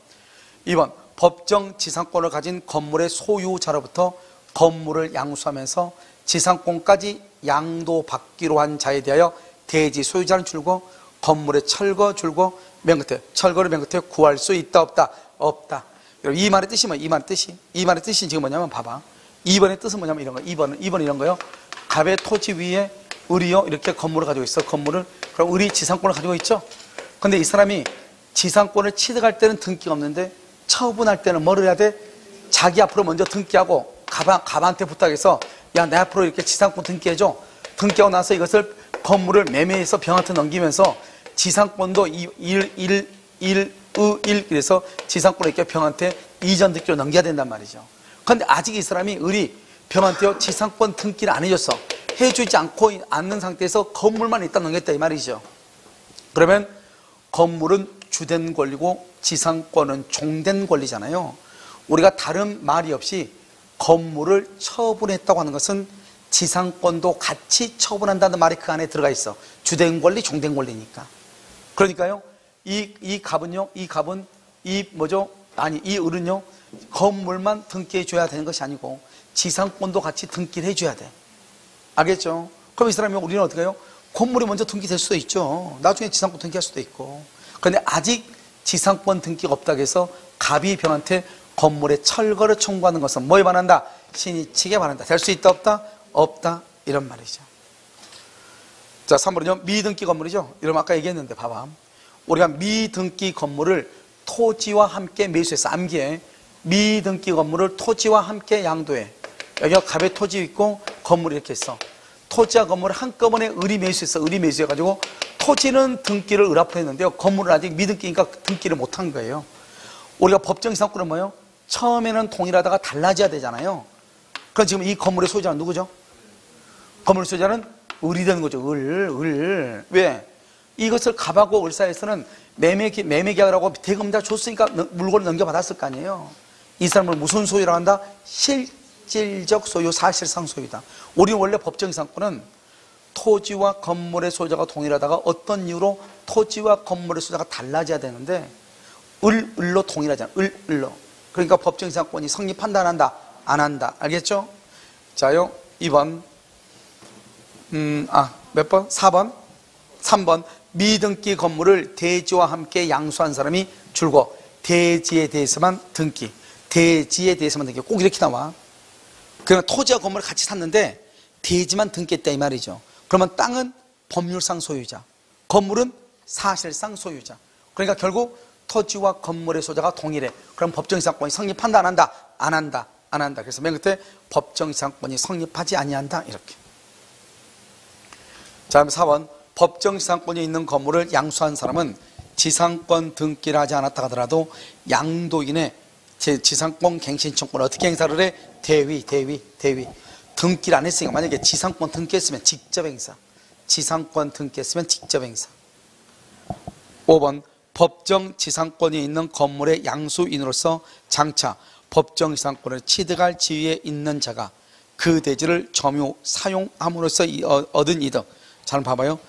2번. 법정 지상권을 가진 건물의 소유자로부터 건물을 양수하면서 지상권까지 양도받기로 한 자에 대하여 대지 소유자는 줄고 건물에 철거 줄고 맨 끝에 철거를 맨 끝에 구할 수 있다 없다? 없다. 이 말의 뜻이 뭐야? 이 말의 뜻이 지금 뭐냐면 봐봐. 2번의 뜻은 뭐냐면 이런 거야. 2번 이런 거요. 갑의 토지 위에 을이요 이렇게 건물을 가지고 있어. 건물을. 그럼 을이 지상권을 가지고 있죠. 근데 이 사람이 지상권을 취득할 때는 등기가 없는데 처분할 때는 뭐를 해야 돼? 자기 앞으로 먼저 등기하고 갑한테 부탁해서 야 내 앞으로 이렇게 지상권 등기해줘. 등기하고 나서 이것을 건물을 매매해서 병한테 넘기면서 지상권도 그래서 지상권을 이렇게 병한테 이전 등기로 넘겨야 된단 말이죠. 그런데 아직 이 사람이 을이 병한테 지상권 등기를 안 해줬어. 해주지 않는 상태에서 건물만 일단 넘겼다 이 말이죠. 그러면 건물은 주된 권리고 지상권은 종된 권리잖아요. 우리가 다른 말이 없이 건물을 처분했다고 하는 것은 지상권도 같이 처분한다는 말이 그 안에 들어가 있어. 주된 권리, 종된 권리니까. 그러니까요, 이 갑은요, 이 을은요, 건물만 등기해 줘야 되는 것이 아니고 지상권도 같이 등기를 해 줘야 돼. 알겠죠? 그럼 이 사람이 우리는 어떻게 해요? 건물이 먼저 등기될 수도 있죠. 나중에 지상권 등기할 수도 있고. 그런데 아직 지상권 등기가 없다고 해서 갑이 병한테 건물의 철거를 청구하는 것은 뭐에 반한다? 신이치게 반한다. 될 수 있다 없다? 없다. 이런 말이죠. 자, 3번은요. 미등기 건물이죠. 이러면 아까 얘기했는데 봐봐. 우리가 미등기 건물을 토지와 함께 매수해서 암기해. 미등기 건물을 토지와 함께 양도해. 여기가 갑의 토지 있고 건물이 이렇게 있어. 토지와 건물을 한꺼번에 을이 매수했어. 을이 매수해가지고 토지는 등기를 을 앞으로 했는데요. 건물은 아직 미등기니까 등기를 못한 거예요. 우리가 법정 이상권은 뭐예요? 처음에는 동일하다가 달라져야 되잖아요. 그럼 지금 이 건물의 소유자는 누구죠? 건물 소유자는 을이 되는 거죠. 을. 왜? 이것을 갑하고 을 사이에서는 매매 계약을 하고 대금 다 줬으니까 물건을 넘겨받았을 거 아니에요. 이 사람을 무슨 소유라고 한다? 실질적 소유, 사실상 소유다. 우리는 원래 법정 이상권은 토지와 건물의 소유자가 동일하다가 어떤 이유로 토지와 건물의 소유자가 달라져야 되는데 을로 동일하잖아. 을로. 그러니까 법정 이상권이 성립한다 안 한다? 안 한다. 알겠죠? 자요. 2번. 몇 번? 4번. 3번. 미등기 건물을 대지와 함께 양수한 사람이 줄고 대지에 대해서만 등기. 대지에 대해서만 등기. 꼭 이렇게 나와. 그러면 토지와 건물을 같이 샀는데 대지만 등기했다 이 말이죠. 그러면 땅은 법률상 소유자, 건물은 사실상 소유자. 그러니까 결국 토지와 건물의 소유자가 동일해. 그럼 법정이상권이 성립한다 안 한다? 안 한다. 안 한다. 그래서 맨 끝에 법정이상권이 성립하지 아니한다 이렇게. 자, 4번. 법정지상권이 있는 건물을 양수한 사람은 지상권 등기를 하지 않았다 하더라도 양도인의 지상권 갱신청권을 어떻게 행사를 해? 대위. 등기를 안 했으니까 만약에 지상권 등기했으면 직접 행사. 지상권 등기했으면 직접 행사. 5번. 법정 지상권이 있는 건물의 양수인으로서 장차 법정 지상권을 취득할 지위에 있는 자가 그 대지를 점유 사용함으로써 얻은 이득. 잘 봐봐요.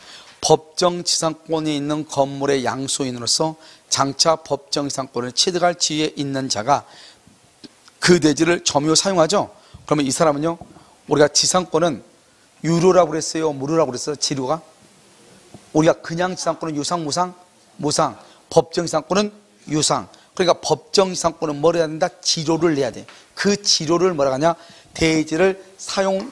법정 지상권이 있는 건물의 양수인으로서 장차 법정 지상권을 취득할 지위에 있는 자가 그 대지를 점유 사용하죠. 그러면 이 사람은요, 우리가 지상권은 유료라고 그랬어요? 무료라고 그랬어요? 지료가? 우리가 그냥 지상권은 유상, 무상? 무상. 법정 지상권은 유상. 그러니까 법정 지상권은 뭘 해야 된다? 지료를 내야 돼. 그 지료를 뭐라 하냐? 대지를 사용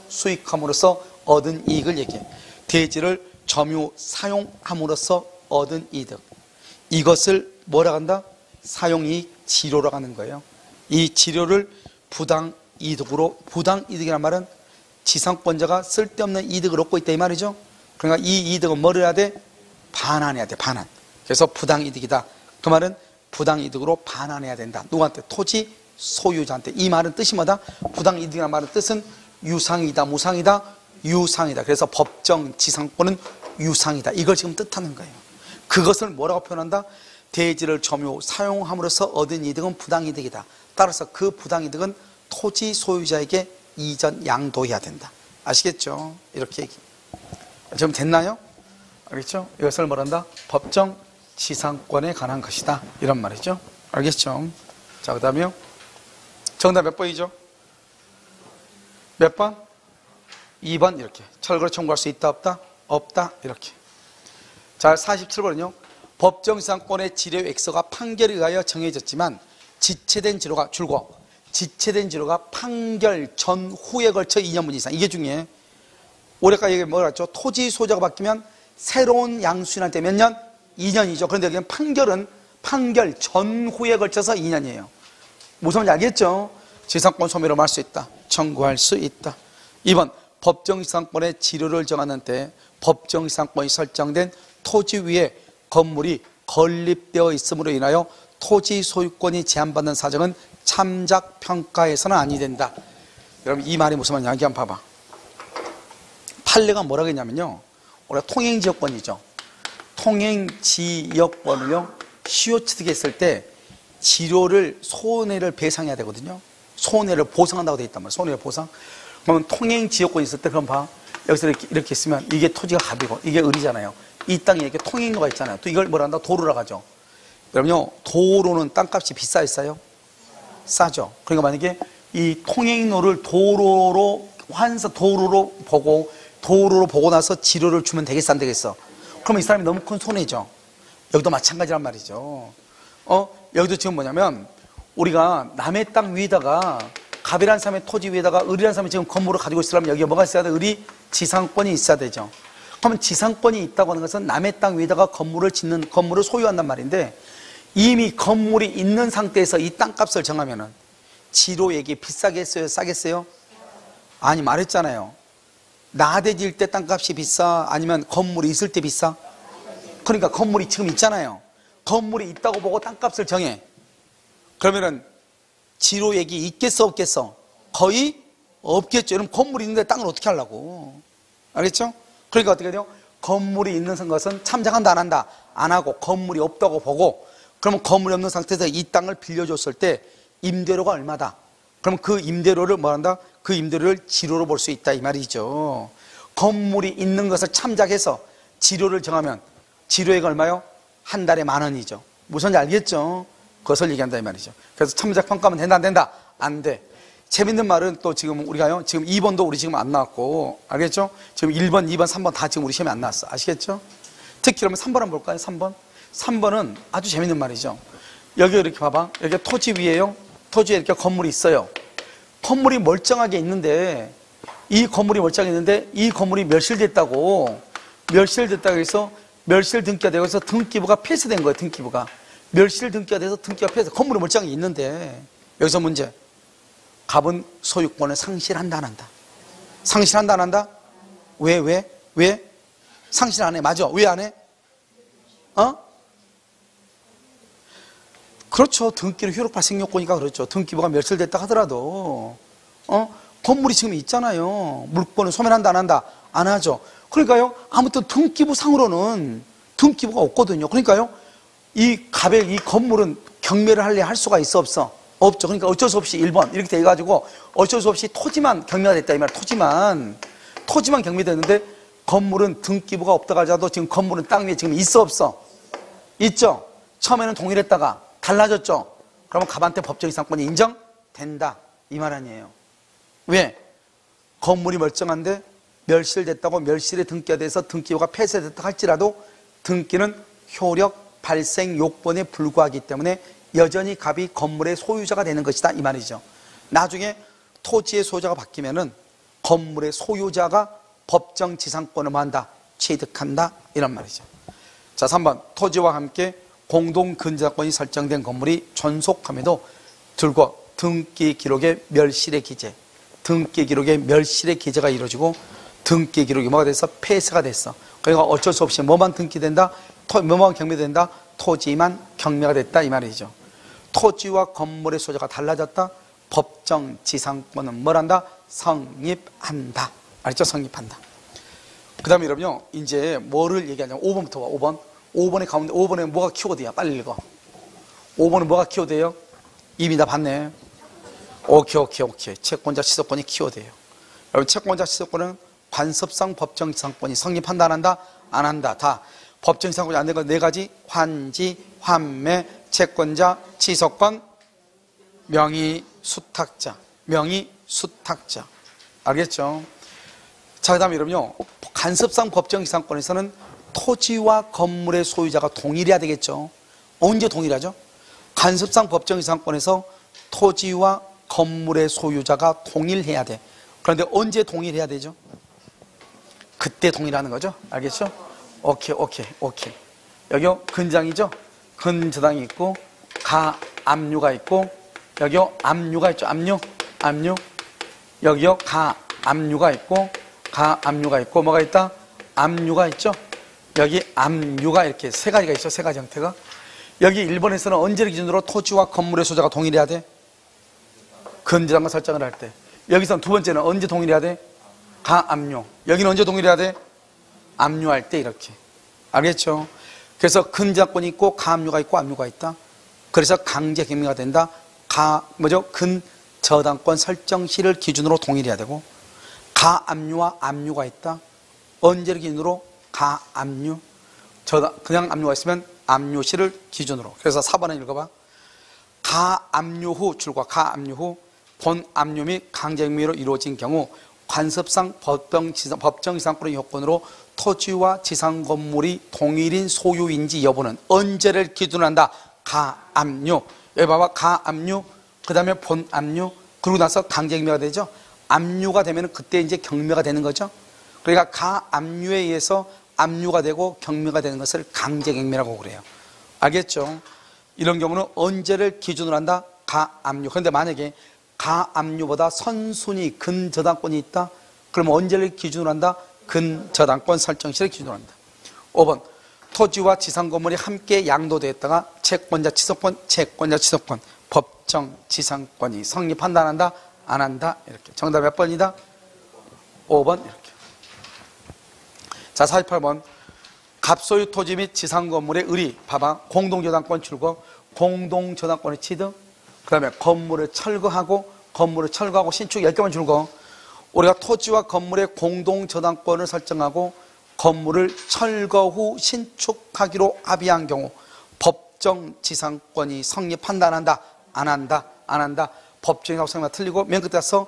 수익함으로써 얻은 이익을 얘기해. 대지를 점유 사용함으로써 얻은 이득. 이것을 뭐라 한다? 사용이익 지료라고 하는 거예요. 이 지료를 부당이득으로, 부당이득이란 말은 지상권자가 쓸데없는 이득을 얻고 있다 이 말이죠. 그러니까 이 이득은 뭘 해야 돼? 반환해야 돼. 반환. 그래서 부당이득이다. 그 말은 부당이득으로 반환해야 된다. 누구한테? 토지 소유자한테. 이 말은 뜻이 뭐다? 부당이득이라는 말은 뜻은 유상이다, 무상이다, 유상이다. 그래서 법정 지상권은 유상이다. 이걸 지금 뜻하는 거예요. 그것을 뭐라고 표현한다? 대지를 점유 사용함으로써 얻은 이득은 부당이득이다. 따라서 그 부당이득은 토지 소유자에게 이전 양도해야 된다. 아시겠죠? 이렇게 얘기. 지금 됐나요? 알겠죠? 이것을 뭐란다? 법정 지상권에 관한 것이다. 이런 말이죠. 알겠죠? 자, 그 다음에요. 정답 몇 번이죠? 몇 번? 2번 이렇게. 철거를 청구할 수 있다 없다? 없다 이렇게. 자, 47번은요. 법정지상권의 지료 액서가 판결에 의하여 정해졌지만 지체된 지료가 줄고 지체된 지료가 판결 전후에 걸쳐 2년분 이상. 이게 중요해. 올해까지 얘기 뭐라 했죠? 토지 소유자가 바뀌면 새로운 양수인할 때 몇 년? 2년이죠. 그런데 여기는 판결은 판결 전후에 걸쳐서 2년이에요. 무슨 말인지 알겠죠? 지상권 소멸을 할 수 있다. 청구할 수 있다. 2번 법정지상권의 지료를 정하는 때 법정지상권이 설정된 토지 위에 건물이 건립되어 있음으로 인하여 토지 소유권이 제한받는 사정은 참작평가에서는 아니 된다. 여러분 이 말이 무슨 말이냐 여기 한번 봐봐. 판례가 뭐라고 했냐면요, 우리가 통행지역권이죠. 통행지역권을요 시효 취득했을 때 지료를 손해를 배상해야 되거든요. 손해를 보상한다고 되어 있단 말이에요. 손해를 보상. 그러면 통행지역권이 있을 때 그럼 봐, 여기서 이렇게 있으면 이게 토지가 갑이고 이게 을이잖아요. 이 땅에 이렇게 통행로가 있잖아요. 또 이걸 뭐라 한다? 도로라고 하죠. 여러분요, 도로는 땅값이 비싸요? 싸죠. 그러니까 만약에 이 통행로를 도로로 보고 나서 지료를 주면 되겠어 안 되겠어? 그러면 이 사람이 너무 큰 손해죠. 여기도 마찬가지란 말이죠. 여기도 지금 뭐냐면 우리가 남의 땅 위에다가 갑이라는 사람의 토지 위에다가 을이라는 사람이 지금 건물을 가지고 있으려면 여기에 뭐가 있어야 돼? 을이 지상권이 있어야 되죠. 그러면 지상권이 있다고 하는 것은 남의 땅 위에다가 건물을 소유한단 말인데, 이미 건물이 있는 상태에서 이 땅값을 정하면은 지료액이 비싸겠어요? 싸겠어요? 아니, 말했잖아요. 나대질 때 땅값이 비싸? 아니면 건물이 있을 때 비싸? 그러니까 건물이 지금 있잖아요. 건물이 있다고 보고 땅값을 정해. 그러면은 지료액이 있겠어 없겠어? 거의 없겠죠. 그럼 건물이 있는데 땅을 어떻게 하려고? 알겠죠? 그러니까 어떻게 돼요? 건물이 있는 것은 참작한다 안 한다? 안 하고 건물이 없다고 보고, 그러면 건물이 없는 상태에서 이 땅을 빌려줬을 때 임대료가 얼마다? 그럼 그 임대료를 뭐 한다? 그 임대료를 지료로 볼 수 있다 이 말이죠. 건물이 있는 것을 참작해서 지료를 정하면 지료액 얼마요? 한 달에 10,000원이죠. 무슨지 알겠죠? 그것을 얘기한다 이 말이죠. 그래서 참작 평가하면 된다 안 된다? 안 돼. 재밌는 말은 또 지금 우리가요, 지금 2번도 우리 지금 안 나왔고, 알겠죠? 지금 1번, 2번, 3번 다 지금 우리 시험에 안 나왔어. 아시겠죠? 특히 그러면 3번 한번 볼까요? 3번. 3번은 아주 재밌는 말이죠. 여기 이렇게 봐봐. 여기 토지 위에요. 토지 위에 이렇게 건물이 있어요. 건물이 멀쩡하게 있는데, 이 건물이 멀쩡하게 있는데, 이 건물이 멸실됐다고 해서 멸실 등기가 되고 해서 등기부가 폐쇄된 거예요. 등기부가. 멸실 등기가 돼서 등기가 폐쇄. 건물이 멀쩡하게 있는데, 여기서 문제. 갑은 소유권을 상실한다 안 한다? 상실한다 안 한다? 왜? 상실 안 해. 맞아. 왜 안 해? 그렇죠. 등기는 효력 발생 요건이니까 그렇죠. 등기부가 멸실됐다 하더라도 건물이 지금 있잖아요. 물권을 소멸한다 안 한다? 안 하죠. 그러니까요, 아무튼 등기부 상으로는 등기부가 없거든요. 그러니까요, 이 갑의 이 건물은 경매를 할 수가 있어 없어? 없죠. 그러니까 어쩔 수 없이 1번 이렇게 돼가지고 어쩔 수 없이 토지만 경매가 됐다 이 말. 토지만 경매됐는데 건물은 등기부가 없다고 하자도 지금 건물은 땅 위에 지금 있어 없어? 있죠. 처음에는 동일했다가 달라졌죠. 그러면 갑한테 법정이상권이 인정된다 이 말 아니에요. 왜? 건물이 멀쩡한데 멸실됐다고 멸실에 등기가 돼서 등기부가 폐쇄됐다 할지라도 등기는 효력 발생 요건에 불과하기 때문에 여전히 갑이 건물의 소유자가 되는 것이다 이 말이죠. 나중에 토지의 소유자가 바뀌면은 건물의 소유자가 법정 지상권을 뭐 한다? 취득한다 이런 말이죠. 자, 3번 토지와 함께 공동 근저당권이 설정된 건물이 존속함에도 들고 등기 기록의 멸실의 기재, 등기 기록의 멸실의 기재가 이루어지고 등기 기록이 뭐가 돼서 폐쇄가 됐어. 그러니까 어쩔 수 없이 뭐만 등기된다? 뭐만 경매된다? 토지만 경매가 됐다 이 말이죠. 토지와 건물의 소유자가 달라졌다? 법정 지상권은 뭘 한다? 성립한다. 알죠? 성립한다. 그 다음에 여러분요, 이제 뭐를 얘기하냐면 5번부터 봐. 5번. 5번의 가운데 5번에 뭐가 키워드야? 빨리 읽어. 5번에 뭐가 키워드예요? 이미 다 봤네. 오케이. 채권자 취소권이 키워드예요. 여러분, 채권자 취소권은 관습상 법정 지상권이 성립한다 안 한다? 안 한다. 다 법정 지상권이 안 되는 건 4가지. 환지, 환매, 채권자, 취소권, 명의 수탁자. 알겠죠? 자, 그 다음에 여러분요, 간섭상 법정 지상권에서는 토지와 건물의 소유자가 동일해야 되겠죠. 언제 동일하죠? 간섭상 법정지상권에서 토지와 건물의 소유자가 동일해야 돼. 그런데 언제 동일해야 되죠? 그때 동일하는 거죠. 알겠죠? 오케이. 여기요 근장이죠. 근저당이 있고 가압류가 있고 여기요 압류가 있죠. 압류. 여기요 가압류가 있고 가압류가 있고 뭐가 있다? 압류가 있죠. 여기 압류가 이렇게 세 가지가 있죠. 세 가지 형태가. 여기 일본에서는 언제를 기준으로 토지와 건물의 소유자가 동일해야 돼? 근저당과 설정을 할 때. 여기서는 두 번째는 언제 동일해야 돼? 가압류. 여기는 언제 동일해야 돼? 압류할 때 이렇게. 알겠죠? 그래서 근저당권이 있고 가압류가 있고 압류가 있다. 그래서 강제격리가 된다. 근저당권 설정 시를 기준으로 동일해야 되고 가압류와 압류가 있다. 언제를 기준으로? 가압류. 그냥 압류가 있으면 압류시를 기준으로. 그래서 4번에 읽어봐. 가압류 후 줄과 가압류 후 본압류 및 강제격리로 이루어진 경우 관습상 법정지상권의 요건으로 토지와 지상 건물이 동일인 소유인지 여부는 언제를 기준으로 한다? 가압류. 여기 봐봐. 가압류, 그 다음에 본압류, 그러고 나서 강제격리가 되죠. 압류가 되면 그때 이제 경매가 되는 거죠. 그러니까 가압류에 의해서 압류가 되고 경매가 되는 것을 강제경매라고 그래요. 알겠죠? 이런 경우는 언제를 기준으로 한다? 가압류. 그런데 만약에 가압류보다 선순위 근저당권이 있다? 그러면 언제를 기준으로 한다? 근저당권 설정시를 기준으로 한다. 5번 토지와 지상 건물이 함께 양도되었다가 채권자 취소권 법정 지상권이 성립한다 안 한다? 안 한다. 이렇게. 정답 몇 번이다? 5번 이렇게. 자, 48번 갑소유 토지 및 지상 건물의 의리. 봐봐. 공동저당권 출거, 공동저당권의 취득, 그 다음에 건물을 철거하고 신축 10개만 출거. 우리가 토지와 건물의 공동저당권을 설정하고 건물을 철거 후 신축하기로 합의한 경우 법정지상권이 성립한다 안 한다? 안 한다. 법정이라고 생각하면 틀리고 맨 끝에 가서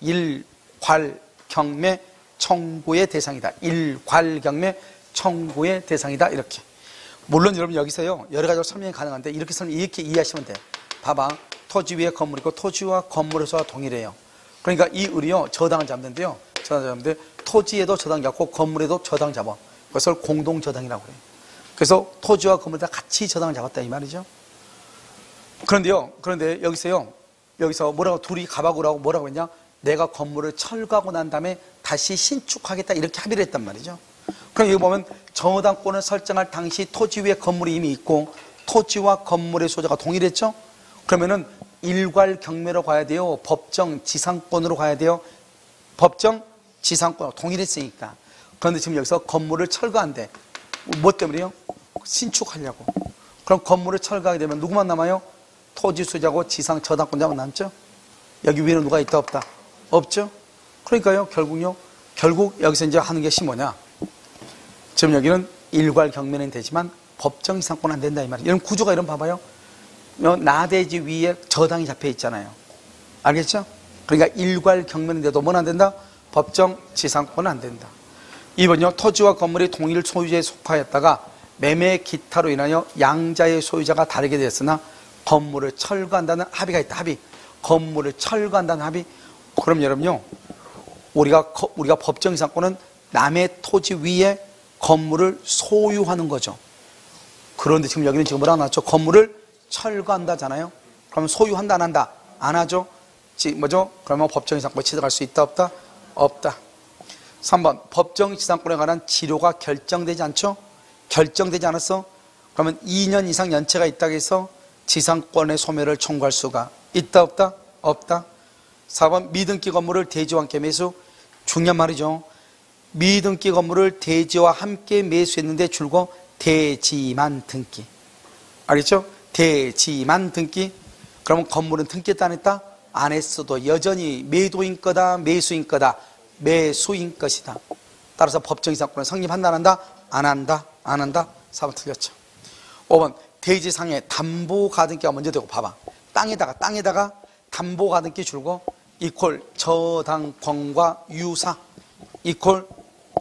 일괄경매 청구의 대상이다. 일괄경매 청구의 대상이다. 이렇게. 물론 여러분 여기서요 여러 가지로 설명이 가능한데 이렇게 이해하시면 돼. 봐봐. 토지 위에 건물이고 토지와 건물의 소유가 동일해요. 그러니까 이 을이요 저당을 잡는데요. 토지에도 저당 잡고 건물에도 저당 잡아. 그것을 공동저당이라고 그래요. 그래서 토지와 건물에 다 같이 저당을 잡았다 이 말이죠. 그런데 여기서 뭐라고 둘이 가박으라고 뭐라고 했냐? 내가 건물을 철거하고 난 다음에 다시 신축하겠다 이렇게 합의를 했단 말이죠. 그럼 여기 보면 저당권을 설정할 당시 토지 위에 건물이 이미 있고 토지와 건물의 소유자가 동일했죠. 그러면은 일괄 경매로 가야 돼요? 법정 지상권으로 가야 돼요? 법정 지상권으로 동일했으니까. 그런데 지금 여기서 건물을 철거한대. 뭐 때문에요? 신축하려고. 그럼 건물을 철거하게 되면 누구만 남아요? 토지 소유자고 지상 저당권자만 남죠? 여기 위에는 누가 있다 없다? 없죠? 그러니까요 결국 여기서 이제 하는 것이 뭐냐? 지금 여기는 일괄 경매는 되지만 법정 지상권은 안 된다 이 말이에요. 이런 구조가 이런 봐봐요. 나대지 위에 저당이 잡혀 있잖아요. 알겠죠? 그러니까 일괄 경매는 돼도 뭐는 안 된다? 법정 지상권은 안 된다. 2번요. 토지와 건물이 동일 소유자에 속하였다가 매매 기타로 인하여 양자의 소유자가 다르게 되었으나 건물을 철거한다는 합의가 있다. 합의. 건물을 철거한다는 합의. 그럼 여러분요. 우리가 법정 지상권은 남의 토지 위에 건물을 소유하는 거죠. 그런데 지금 여기는 지금 뭐라고 나왔죠? 건물을 철거한다잖아요. 그러면 소유한다 안 한다? 안 하죠. 뭐죠? 그러면 법정지상권에 취득할 수 있다 없다? 없다. 3번 법정지상권에 관한 지료가 결정되지 않죠? 결정되지 않았어? 그러면 2년 이상 연체가 있다고 해서 지상권의 소멸을 청구할 수가 있다 없다? 없다. 4번 미등기 건물을 대지와 함께 매수. 중요한 말이죠. 미등기 건물을 대지와 함께 매수했는데 줄고 대지만 등기. 알겠죠? 대지만 등기. 그러면 건물은 등기했다 안 했다? 안 했어도 여전히 매도인 거다 매수인 거다? 매수인 것이다. 따라서 법정지상권은 성립한다 안 한다? 안 한다. 안 한다. 4번 틀렸죠. 5번 대지상에 담보가등기가 먼저 되고 봐봐. 땅에다가 담보가등기 줄고 이퀄 저당권과 유사 이퀄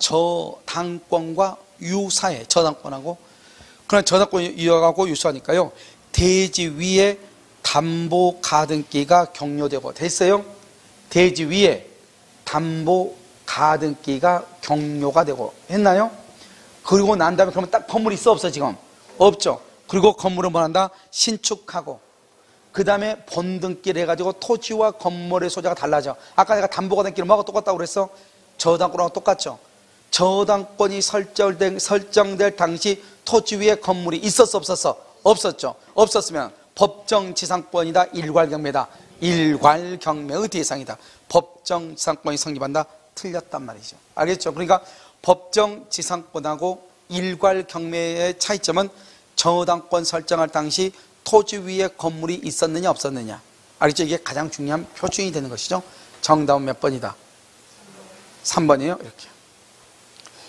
저당권과 유사해. 저당권하고. 그런 저당권이 유효하고 유사하니까요. 대지 위에 담보 가등기가 격려되고 됐어요. 대지 위에 담보 가등기가 격려가 되고 했나요? 그리고 난 다음에 그러면 딱 건물이 있어 없어 지금? 없죠. 그리고 건물을 뭐 한다? 신축하고 그 다음에 본등기를 해가지고 토지와 건물의 소재가 달라져. 아까 내가 담보가 등기를 뭐하고 똑같다고 그랬어? 저당권하고 똑같죠. 저당권이 설정될 당시 토지 위에 건물이 있었어 없었어? 없었죠. 없었으면 법정지상권이다 일괄경매다. 일괄경매의 대상이다. 법정지상권이 성립한다. 틀렸단 말이죠. 알겠죠? 그러니까 법정지상권하고 일괄경매의 차이점은 저당권 설정할 당시 토지 위에 건물이 있었느냐 없었느냐. 알겠죠? 이게 가장 중요한 표준이 되는 것이죠. 정답은 몇 번이다? 3번이에요. 이렇게.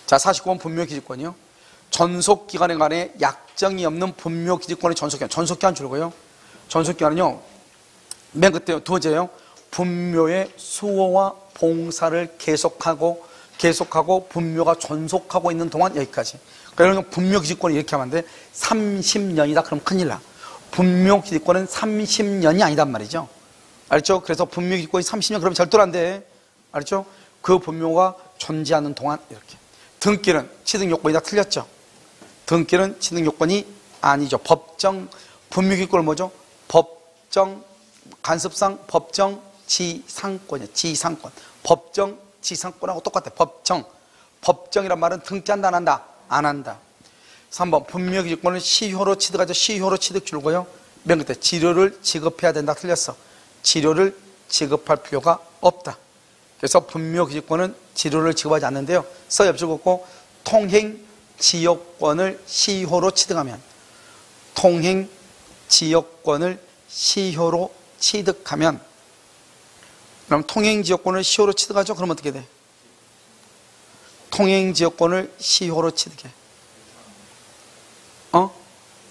자, 49번 분묘기지권이요. 전속기간에 관해 약정이 없는 분묘기지권의 전속기간. 전속기간 줄고요. 전속기간은요. 맨 끝에 두 번째요. 분묘의 수호와 봉사를 계속하고 분묘가 존속하고 있는 동안 여기까지. 그러니까 분묘기지권이 이렇게 하면 안 돼. 30년이다. 그럼 큰일 나. 분묘기지권은 30년이 아니단 말이죠. 알죠? 그래서 분묘기지권이 30년 그러면 절대로 안 돼. 알죠? 그 분묘가 존재하는 동안 이렇게. 등기는 취득요건이 다 틀렸죠. 등기는 취득요건이 아니죠. 분묘기지권은 뭐죠? 간섭상 법정지상권이에요. 지상권. 법정지상권하고 똑같아. 법정이란 말은 등기한다 안 한다? 안 한다. 3번 분묘기지권을 시효로 취득하죠. 시효로 취득 줄고요. 맨 끝에 지료를 지급해야 된다. 틀렸어. 지료를 지급할 필요가 없다. 그래서 분묘기지권은 지료를 지급하지 않는데요. 서 옆줄 긋고 통행지역권을 시효로 취득하면 그럼 통행지역권을 시효로 취득하죠? 그럼 어떻게 돼? 통행지역권을 시효로 취득해.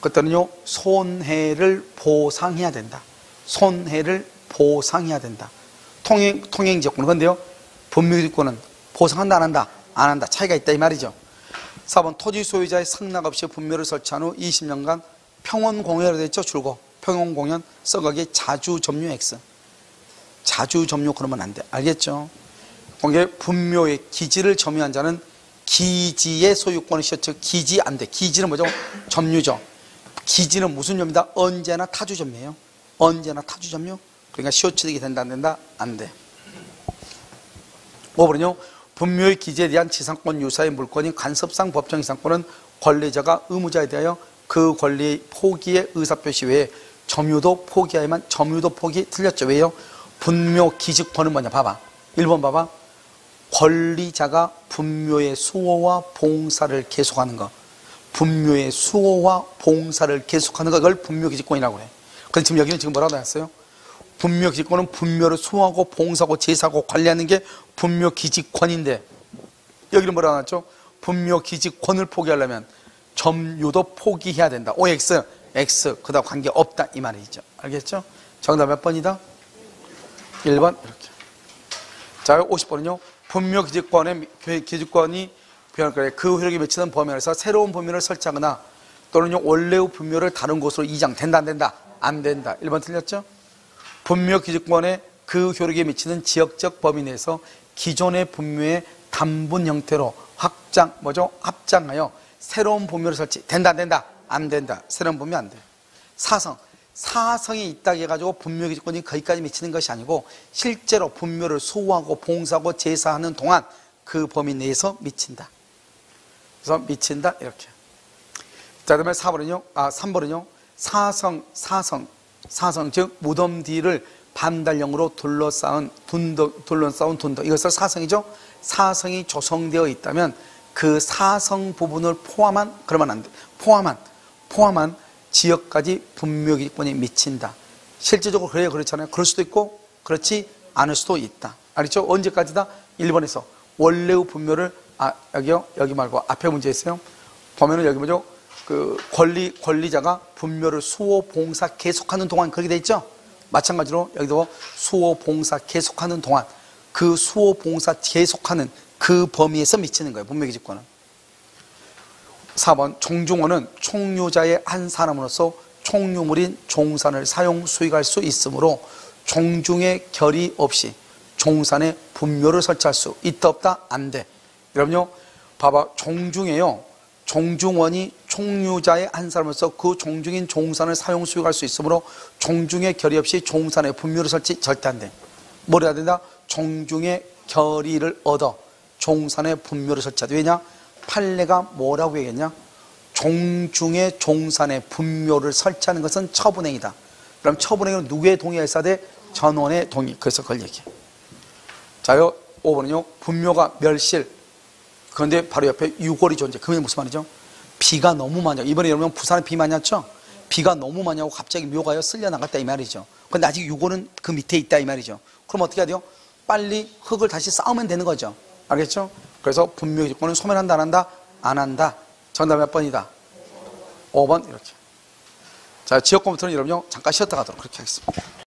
그때는요, 손해를 보상해야 된다. 손해를 보상해야 된다. 통행지역권. 그런데요, 분묘기지권은 보상한다, 안 한다? 안 한다. 차이가 있다, 이 말이죠. 4번 토지 소유자의 승낙 없이 분묘를 설치한 후 20년간 평원공여로 됐죠, 줄고. 평원공연, 써가기 자주점유 X. 자주점유 그러면 안 돼. 알겠죠? 거기에 분묘의 기지를 점유한 자는 기지의 소유권을 씌웠죠. 기지 안 돼. 기지는 뭐죠? 점유죠. 기지는 무슨 점유다? 언제나 타주점유예요. 언제나 타주점유. 그러니까 시효취득이 된다 안 된다? 안 돼. 5번은요. 분묘의 기지에 대한 지상권 유사의 물권인 간섭상 법정지상권은 권리자가 의무자에 대하여 그 권리 포기의 의사표시 외에 점유도 포기하야만. 점유도 포기 틀렸죠. 왜요? 분묘 기지권은 뭐냐? 봐봐. 1번 봐봐. 권리자가 분묘의 수호와 봉사를 계속하는 것. 분묘의 수호와 봉사를 계속하는 것. 그걸 분묘기지권이라고 해. 근데 지금 여기는 지금 뭐라고 나왔어요? 분묘기지권은 분묘를 수호하고 봉사하고 제사하고 관리하는 게 분묘기지권인데 여기는 뭐라고 나왔죠? 분묘기지권을 포기하려면 점유도 포기해야 된다. OX, X 그다음 관계없다 이 말이죠. 알겠죠? 정답 몇 번이다? 1번 이렇게. 자, 50번은요. 분묘기지권의 기지권이 그 효력이 미치는 범위에서 새로운 범위를 설치하거나 또는 원래의 분묘를 다른 곳으로 이장. 된다 안 된다? 안 된다. 1번 틀렸죠? 분묘기지권의 그 효력에 미치는 지역적 범위 내에서 기존의 분묘의 단분 형태로 합장하여 새로운 분묘를 설치. 된다 안 된다? 안 된다. 새로운 분묘 안 돼. 사성이 있다고 해가지고 분묘기지권이 거기까지 미치는 것이 아니고 실제로 분묘를 수호하고 봉사하고 제사하는 동안 그 범위 내에서 미친다. 그래서 미친다 이렇게. 자, 그다음에 3번은요. 사성 즉 무덤 뒤를 반달형으로 둘러싸운 둔덕. 이것을 사성이죠. 사성이 조성되어 있다면 그 사성 부분을 그러면 안 돼. 포함한 지역까지 분묘기지권이 미친다. 실제적으로 그래야 그렇잖아요. 그럴 수도 있고 그렇지 않을 수도 있다. 알겠죠? 언제까지다? 1번에서 원래의 분묘를 여기 말고 앞에 문제 있어요. 보면은 여기 뭐죠? 그 권리자가 분묘를 수호 봉사 계속하는 동안 그렇게 돼 있죠? 마찬가지로 여기도 수호 봉사 계속하는 동안 그 수호 봉사 계속하는 그 범위에서 미치는 거예요. 분묘기지권은. 4번 총중원은 총유자의 한 사람으로서 총유물인 종산을 사용 수익할 수 있으므로 종중의 결의 없이 종산에 분묘를 설치할 수 있다 없다? 안 돼. 여러분요 봐봐, 종중에요 종중원이 총유자의 한 사람으로서 그 종중인 종산을 사용 수익할 수 있으므로 종중의 결의 없이 종산에 분묘를 설치 절대 안 돼. 뭘 해야 된다? 종중의 결의를 얻어 종산에 분묘를 설치하되, 왜냐? 판례가 뭐라고 얘기했냐? 종중의 종산에 분묘를 설치하는 것은 처분행위다. 그럼 처분행위는 누구의 동의가 있어야 돼? 전원의 동의. 그래서 그걸 얘기해. 자요 5번은요 분묘가 멸실, 그런데 바로 옆에 유골이 존재. 그게 무슨 말이죠? 비가 너무 많이 오고, 이번에 여러분 부산에 비 많이 왔죠? 비가 너무 많이 오고 갑자기 묘가요 쓸려 나갔다 이 말이죠. 근데 아직 유골은 그 밑에 있다 이 말이죠. 그럼 어떻게 해야 돼요? 빨리 흙을 다시 쌓으면 되는 거죠. 알겠죠? 그래서 분묘의 조건은 소멸한다 안 한다? 안 한다. 정답 몇 번이다? 5번. 이렇게. 자, 지역 컴퓨터는 여러분요 잠깐 쉬었다 가도록 그렇게 하겠습니다.